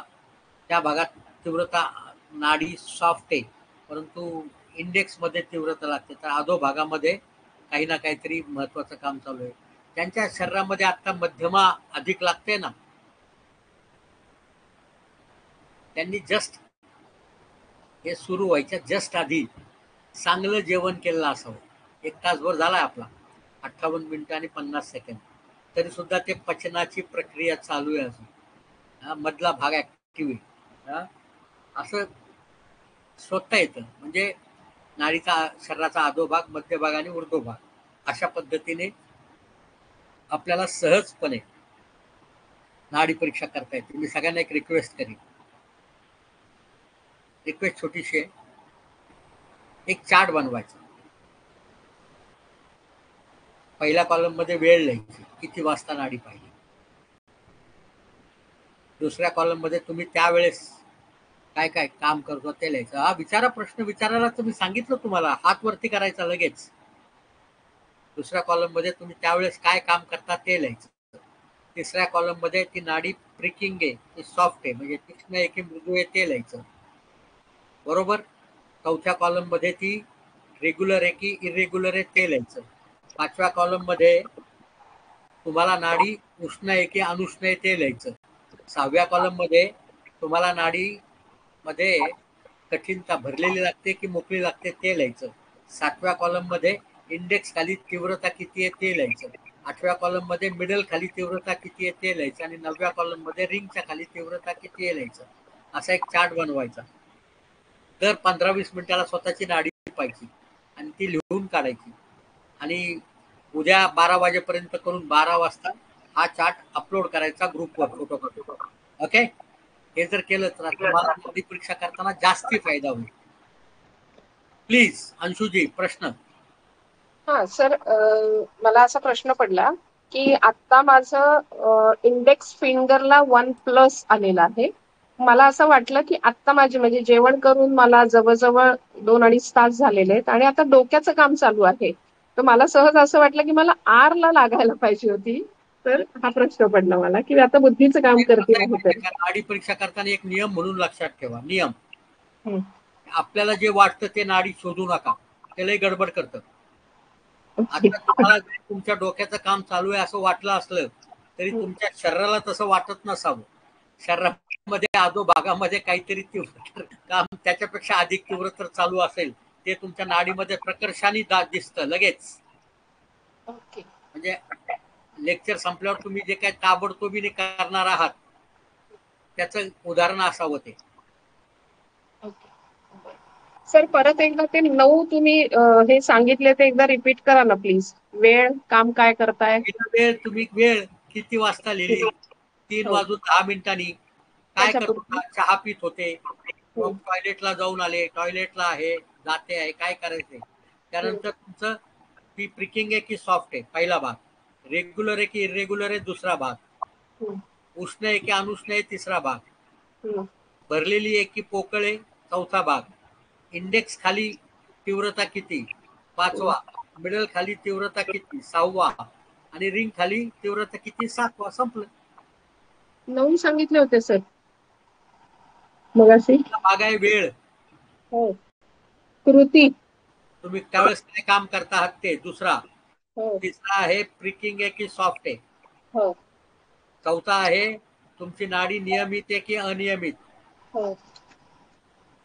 त्या भागात तीव्रता, नाडी सॉफ्ट आहे परंतु इंडेक्समध्ये तीव्रता लागते, तर अधो भागामध्ये काही ना काहीतरी महत्वाचं काम चालू आहे. त्यांच्या शरीरामध्ये आता मध्यमा अधिक लागते ना, त्यांनी जस्ट हे सुरू व्हायच्या जस्ट आधी चांगलं जेवण केलेलं असावं. 1 तासभर झालाय आपला, 58 मिनिटं आणि 50 सेकंद, तरी सुद्धा ते पचनाची प्रक्रिया चालू आहे अजून. मधला भाग ऍक्टिव्ह आहे. असं शोधता येतं. म्हणजे नाडीचा, शरीराचा अधोभाग, मध्यभाग आणि ऊर्ध्वभाग, अशा पद्धतीने आपल्याला सहजपणे नाडी परीक्षा करता येते. मी सगळ्यांना एक रिक्वेस्ट करीन. रिक्वेस्ट छोटीशी आहे. एक चार्ट बनवायचा. पहिल्या कॉलम मध्ये वेळ लिहायची, किती वाजता नाडी पाहिली. दुसऱ्या कॉलम मध्ये तुम्ही त्यावेळेस काय काय काम करतो ते लिहायचं. हा विचारा, प्रश्न विचारायला तुम्ही सांगितलं, तुम्हाला हात वरती करायचा लगेच. दुसऱ्या कॉलम मध्ये तुम्ही त्यावेळेस काय काम करता ते लिहायचं. तिसऱ्या कॉलम मध्ये ती नाडी प्रिकिंग आहे, ती सॉफ्ट आहे, म्हणजे तीक्ष्ण आहे की मृदू आहे, ते लिहायचं. बरोबर. चौथ्या कॉलम मध्ये ती रेग्युलर आहे की इरेग्युलर आहे ते लिहायचं. पाचव्या कॉलम मध्ये तुम्हाला नाडी उष्ण आहे की अनुष्ण आहे ते लिहायचं. सहाव्या कॉलम मध्ये तुम्हाला नाडी मध्ये कठीणता भरलेली लागते की मोकळी लागते ते लिहायचं. सातव्या कॉलम मध्ये इंडेक्स खाली तीव्रता किती आहे ते लिहायचं. 8व्या कॉलम मध्ये मिडल खाली तीव्रता किती आहे ते लिहायचं आणि 9व्या कॉलम मध्ये रिंगच्या खाली तीव्रता किती आहे लिहायचं. असा एक चार्ट बनवायचा. दर 15-20 मिनिटाला स्वतःची नाडी पाहायची आणि ती लिहून काढायची आणि उद्या 12 वाजेपर्यंत करून 12 वाजता हा चार्ट अपलोड करायचा ग्रुपवर फोटो करून. ओके, हे जर केलं तर तुम्हाला नाडी परीक्षा करताना जास्ती फायदा होईल. प्लीज अंशुजी, प्रश्न. हा सर, मला असा प्रश्न पडला की आता माझं इंडेक्स फिंगरला 1+ आलेला आहे. मला असं वाटलं की आता माझे म्हणजे जेवण करून मला जवळजवळ 2-2.5 तास झालेले आहेत आणि आता डोक्याचं काम चालू आहे. तर मला सहज असं वाटलं की मला R ला लागायला पाहिजे होती. तर हा प्रश्न पडला मला की आता बुद्धीचं काम करते आहे तर. नाडी परीक्षा करताना एक नियम म्हणून लक्षात ठेवा. नियम, हं. आपल्याला जे वाटतं ते नाडी शोधू नका, त्यालाही गडबड करतं. ओके. आता तुम्हाला तुमच्या डोक्याचं काम चालू आहे असं वाटलं असलं तरी तुमच्या शरीराला तसं वाटत नसावं. शरीरामध्ये अधोभागामध्ये काहीतरी तीव्र काम त्याच्यापेक्षा अधिक तीव्र तर चालू असेल, ते तुमच्या नाडीमध्ये प्रकर्षाने दिसतं लगेच. ओके. म्हणजे लेक्चर संपल्यावर तुम्ही जे काही ताबडतोबीने करणार आहात त्याचं उदाहरण असावं ते. ओके. सर, परत एकदा ते 9 तुम्ही हे सांगितले ते एकदा रिपीट करा ना प्लीज. वेळ, काम काय करताय? वेळ, तुम्ही वेळ किती वाजता लिहिली? 3 हो. वाजून 10 मिनिटांनी. काय करत त्याच्यापूर्वी. होता? चहा पित होते, हं. टॉयलेटला जाऊन आले, टॉयलेटला आहे, जाते आहे, काय करायचंय. त्यानंतर तुमचं प्रिकिंग आहे की सॉफ्ट आहे पहिला भाग, रेग्युलर आहे की इरेग्युलर आहे दुसरा भाग, हं. उष्ण आहे की अनुष्ण आहे तिसरा भाग, हं. भरलेली आहे की पोकळ आहे चौथा भाग, इंडेक्स खाली तीव्रता किती पाचवा, मिडल खाली तीव्रता किती सहावा आणि रिंग खाली तीव्रता किती सातवा. संपलं. 9 सांगितले होते सर मगाशी. भाग आहे वेळ. हो. कृती. तुम्ही त्यावेळेस काय काम करता आहात ते दुसरा. हो. तिसरा आहे प्रिकिंग आहे की सॉफ्ट आहे. हो. चौथा आहे तुमची नाडी नियमित आहे की अनियमित. हो.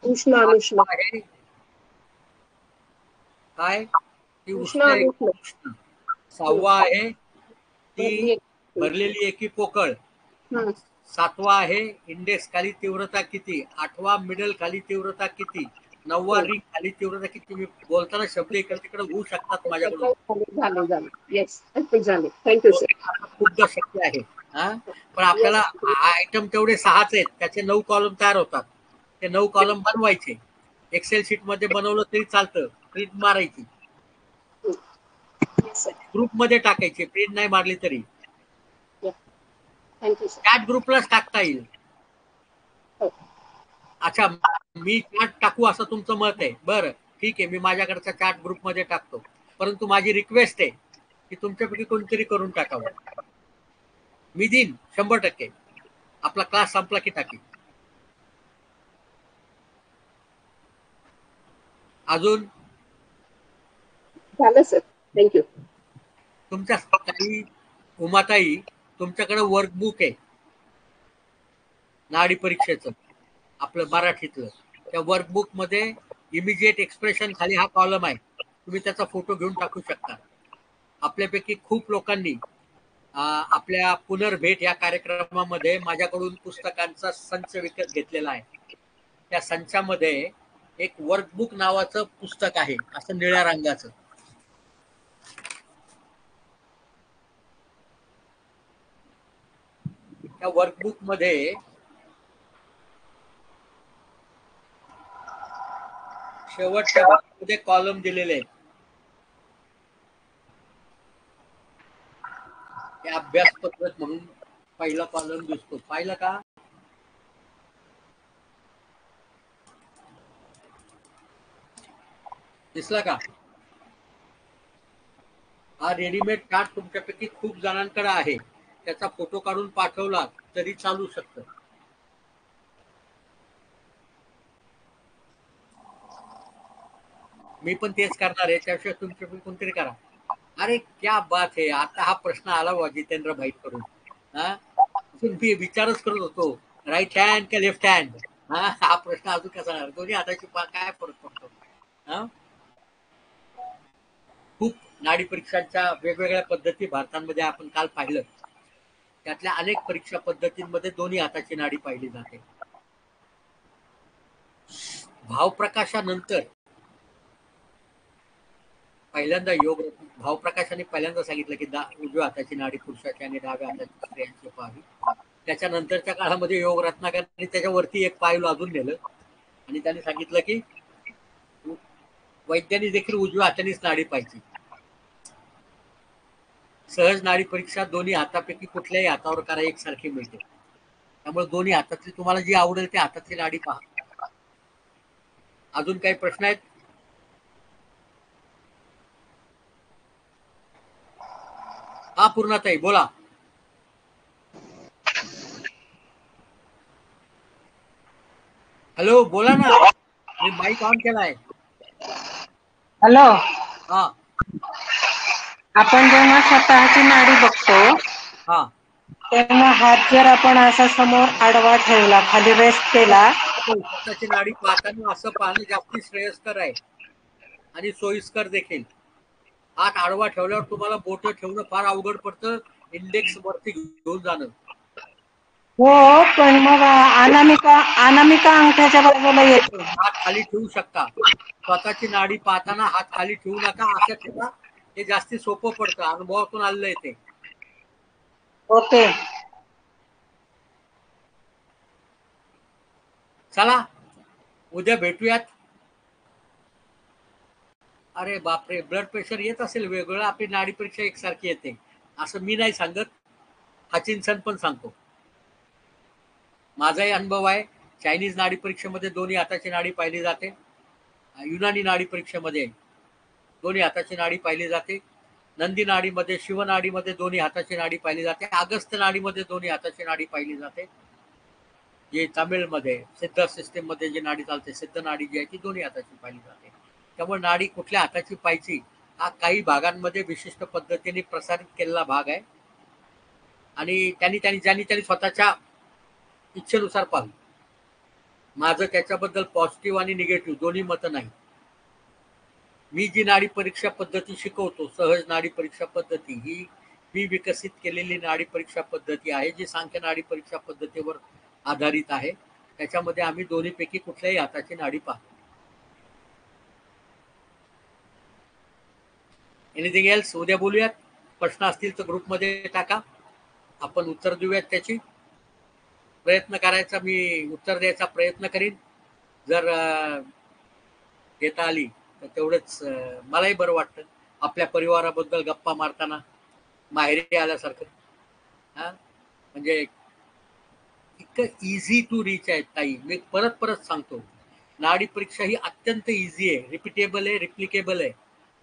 उष्ण अनुष्ण. पाचवा आहे काय ती उष्ण उष्ण आहे की अनुष्ण. उष्ण. सहावा आहे ती भरली. भरलेली आहे की पोकळ. हं. सातवा आहे इंडेक्स खाली तीव्रता किती, आठवा मिडल खाली तीव्रता किती, नववा हो. रिंग खाली तीव्रता किती. मी बोलताना शब्द इकडे तिकडे होऊ शकतात माझ्याकडून, झाले. येस, झाले. Thank you sir. खूपदा शक्य आहे. हा, पण आपल्याला आयटम तेवढे 6च आहेत, त्याचे 9 कॉलम तयार होतात. ते 9 कॉलम बनवायचे. एक्सेल शीट मध्ये बनवलं तरी चालतं, प्रिंट मारायची, येस सर. ग्रुपमध्ये टाकायची, प्रिंट नाही मारली तरी थँक्यू सर. चॅट ग्रुपलाच टाकता येईल. हो. अच्छा, मी चार्ट टाकू असं तुमचं मत आहे. बरं, ठीक आहे, मी माझ्याकडचा चार्ट ग्रुपमध्ये टाकतो. परंतु माझी रिक्वेस्ट आहे की तुमच्यापैकी कोणतरी करून टाकावं. मी देईन 100%. आपला क्लास संपला की टाकी. अजून झालं सर. थँक्यू. तुमच्या काही उमाताई, तुमच्याकडे वर्कबुक आहे नाडी परीक्षेचं आपलं मराठीतलं. त्या वर्कबुक मध्ये इमिजिएट एक्सप्रेशन खाली हा कॉलम आहे, तुम्ही त्याचा फोटो घेऊन टाकू शकता. आपल्यापैकी खूप लोकांनी आपल्या पुनर्भेट या कार्यक्रमामध्ये माझ्याकडून पुस्तकांचा संच विकत घेतलेला आहे. त्या संचामध्ये एक वर्कबुक नावाचं पुस्तक आहे, असं निळ्या रंगाचं. त्या वर्कबुक मध्ये शेवटच्या भागामध्ये कॉलम दिलेले आहेत. हे अभ्यास पत्रक म्हणून पहिला कॉलम दिसतो, पाहिलं का? दिसला का? हा रेडीमेड चार्ट तुमच्यापैकी खूप जणांकडे आहे. त्याचा फोटो काढून पाठवला तरी चालू शकतं. मी पण तेच करणार आहे, त्याशिवाय तुमच्यापैकी कोणतरी करा. अरे क्या बात है, आता हा प्रश्न आला बा जितेंद्र भाई कडून. हा, मी विचारच करत होतो, राईट हँड का लेफ्ट हँड. हा प्रश्न अजून कसा दोन्ही हाताची काय फरक पडतो. हा, खूप नाडी परीक्षांच्या वेगवेगळ्या पद्धती भारतामध्ये आपण काल पाहिलं. त्यातल्या अनेक परीक्षा पद्धतींमध्ये दोन्ही हाताची नाडी पाहिली जाते. भावप्रकाशानंतर पहिल्यांदा योग भावप्रकाशाने पहिल्यांदा सांगितलं की उजव्या हाताची नाडी पुरुषाची आणि डाव्या हाताची स्त्रियांची पाहावी. त्याच्यानंतरच्या काळामध्ये योग रत्नाकरांनी त्याच्यावरती एक पाऊल अजून नेलं आणि त्यांनी सांगितलं की वैद्यांनी देखील उजव्या हातानेच नाडी पाहिजे. सहज नाडी परीक्षा दोन्ही हातापैकी कुठल्याही हातावर करा एकसारखी मिळते. त्यामुळे दोन्ही हातातली तुम्हाला जी आवडेल त्या हातातली नाडी पहा. अजून काही प्रश्न आहेत? हा पूर्णाताई बोला. हॅलो बोला ना, मी माईक ऑन केलाय. हॅलो, हा आपण जेव्हा स्वतःची नाडी बघतो हा तेव्हा हात जर आपण असा समोर आडवा ठेवला, खाली रेस्ट केला, स्वतःची नाडी पाहताना असं पाहणं जास्ती श्रेयस्कर आहे आणि सोयीस्कर देखील. हात आडवा ठेवल्यावर तुम्हाला बोट ठेवणं फार अवघड पडतं, इंडेक्स वरती घेऊन जाणं. हो, पण मग अनामिका अंगठ्याच्या बाजूला येते. हात खाली ठेवू शकता. स्वतःची नाडी पाहताना हात खाली ठेवू नका, असं ठेवा. हे जास्ती सोपं पडतं, अनुभवातून आलेलं आहे ते. ओके. चला उद्या भेटूयात. अरे बापरे, ब्लड प्रेशर येत असेल वेगवेगळं, आपली नाडी परीक्षा एकसारखी येते असं मी नाही सांगत, हचिन्सन पण सांगतो. माझाही अनुभव आहे. चायनीज नाडी परीक्षेमध्ये दोन्ही हाताची नाडी पाहिली जाते. युनानी नाडी परीक्षेमध्ये दोन्ही हाताची नाडी पाहिली जाते. नंदी नाडीमध्ये, शिवनाडीमध्ये दोन्ही हाताची नाडी पाहिली जाते. अगस्त नाडीमध्ये दोन्ही हाताची नाडी पाहिली जाते. जे तामिळमध्ये सिद्ध सिस्टीम मध्ये जी नाडी चालते, सिद्ध नाडी जी आहे ती दोन्ही हाताची पाहिली जाते. त्यामुळे नाडी कुठल्या हाताची पाहिजे हा काही भागांमध्ये विशिष्ट पद्धतीने प्रसारित केलेला भाग आहे आणि ज्यांनी स्वतःच्या इच्छेनुसार पाहिलं. माझं त्याच्याबद्दल पॉझिटिव्ह आणि निगेटिव्ह दोन्ही मतं नाही. मी जी नाडी परीक्षा पद्धती शिकवतो, सहज नाडी परीक्षा पद्धती, ही मी विकसित केलेली नाडी परीक्षा पद्धती आहे, जी सांख्य नाडी परीक्षा पद्धतीवर आधारित आहे. त्याच्यामध्ये आम्ही दोन्हीपैकी कुठल्याही हाताची नाडी पाहतो. Anything else? उद्या बोलूयात. प्रश्न असतील तर ग्रुपमध्ये टाका, आपण उत्तर देऊयात. त्याची प्रयत्न करायचा, मी उत्तर द्यायचा प्रयत्न करीन. जर देता आली तर तेवढंच मलाही बरं वाटतं. आपल्या परिवाराबद्दल गप्पा मारताना माहेरी आल्यासारखं. हा म्हणजे इतकं इझी टू रीच आहे ताई. मी परत सांगतो, नाडी परीक्षा ही अत्यंत इझी आहे, रिपीटेबल आहे, रिप्लिकेबल आहे.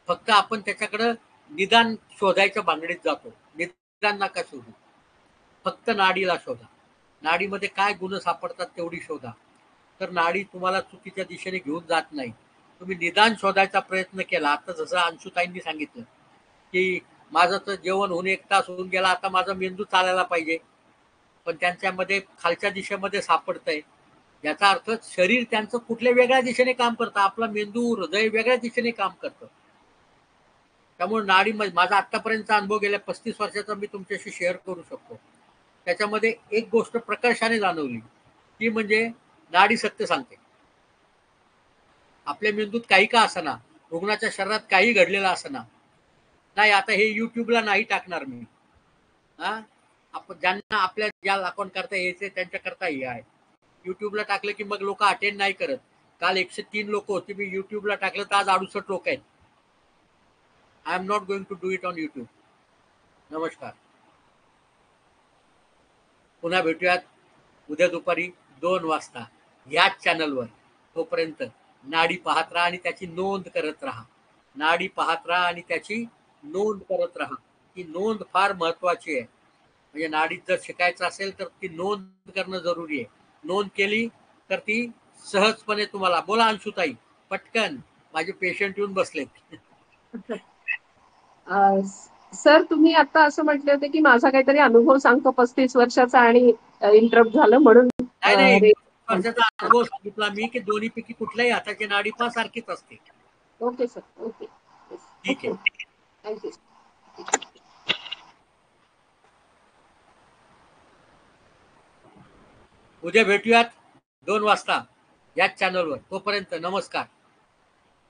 फक्त आपण त्याच्याकडं निदान शोधायच्या भानगडीत जातो. निदान नका शोधू, फक्त नाडीला शोधा. नाडीमध्ये काय गुण सापडतात तेवढी शोधा. तर नाडी तुम्हाला चुकीच्या दिशेने घेऊन जात नाही. तुम्ही निदान शोधायचा प्रयत्न केला. आता जसं अंशुताईंनी सांगितलं की माझं तर जेवण होऊन 1 तास होऊन गेला, आता माझा मेंदू चालायला पाहिजे, पण त्यांच्यामध्ये खालच्या दिशेमध्ये सापडतंय. याचा अर्थ शरीर त्यांचं कुठल्या वेगळ्या दिशेने काम करतं, आपला मेंदू हृदय वेगळ्या दिशेने काम करतं. त्यामुळे नाडी माझा आतापर्यंतचा अनुभव गेल्या 35 वर्षाचा मी तुमच्याशी शेअर करू शकतो. त्याच्यामध्ये एक गोष्ट प्रकर्षाने जाणवली, ती म्हणजे नाडी सत्य सांगते. आपल्या मेंदूत काही का असना, रुग्णाच्या शरीरात काही घडलेलं असना, नाही आता हे युट्यूबला नाही टाकणार मी. हा आपण ज्यांना आपल्या ज्या आपण करता यायचे त्यांच्याकरता हे आहे. युट्यूबला टाकलं की मग लोक अटेंड नाही करत. काल 103 लोक होती, मी युट्यूबला टाकलं तर आज 68 लोक आहेत. I am not going to do it on YouTube. नमस्कार. पुन्हा भेटूयात उद्या दुपारी 2 वाजता ह्याच चॅनलवर. तोपर्यंत नाडी पाहत राहा आणि त्याची नोंद करत राहा. नाडी पाहत राहा आणि त्याची नोंद करत राहा. ही नोंद फार महत्वाची आहे. म्हणजे नाडीत जर शिकायचं असेल तर ती नोंद करणं जरुरी आहे. नोंद केली तर ती सहजपणे तुम्हाला. बोला अंशुताई पटकन, माझे पेशंट येऊन बसलेत. सर तुम्ही आता असं म्हटले होते की माझा काहीतरी अनुभव सांगतो 35 वर्षाचा आणि इंटरप्ट झालं म्हणून. नाही, वर्षाचा अनुभव सांगितला मी की दोन्हीपैकी कुठल्याही हाताची नाडी सारखीच असते. Okay sir, okay. ठीक आहे. थँक्यू. उद्या भेटूयात 2 वाजता याच चॅनलवर. तोपर्यंत नमस्कार.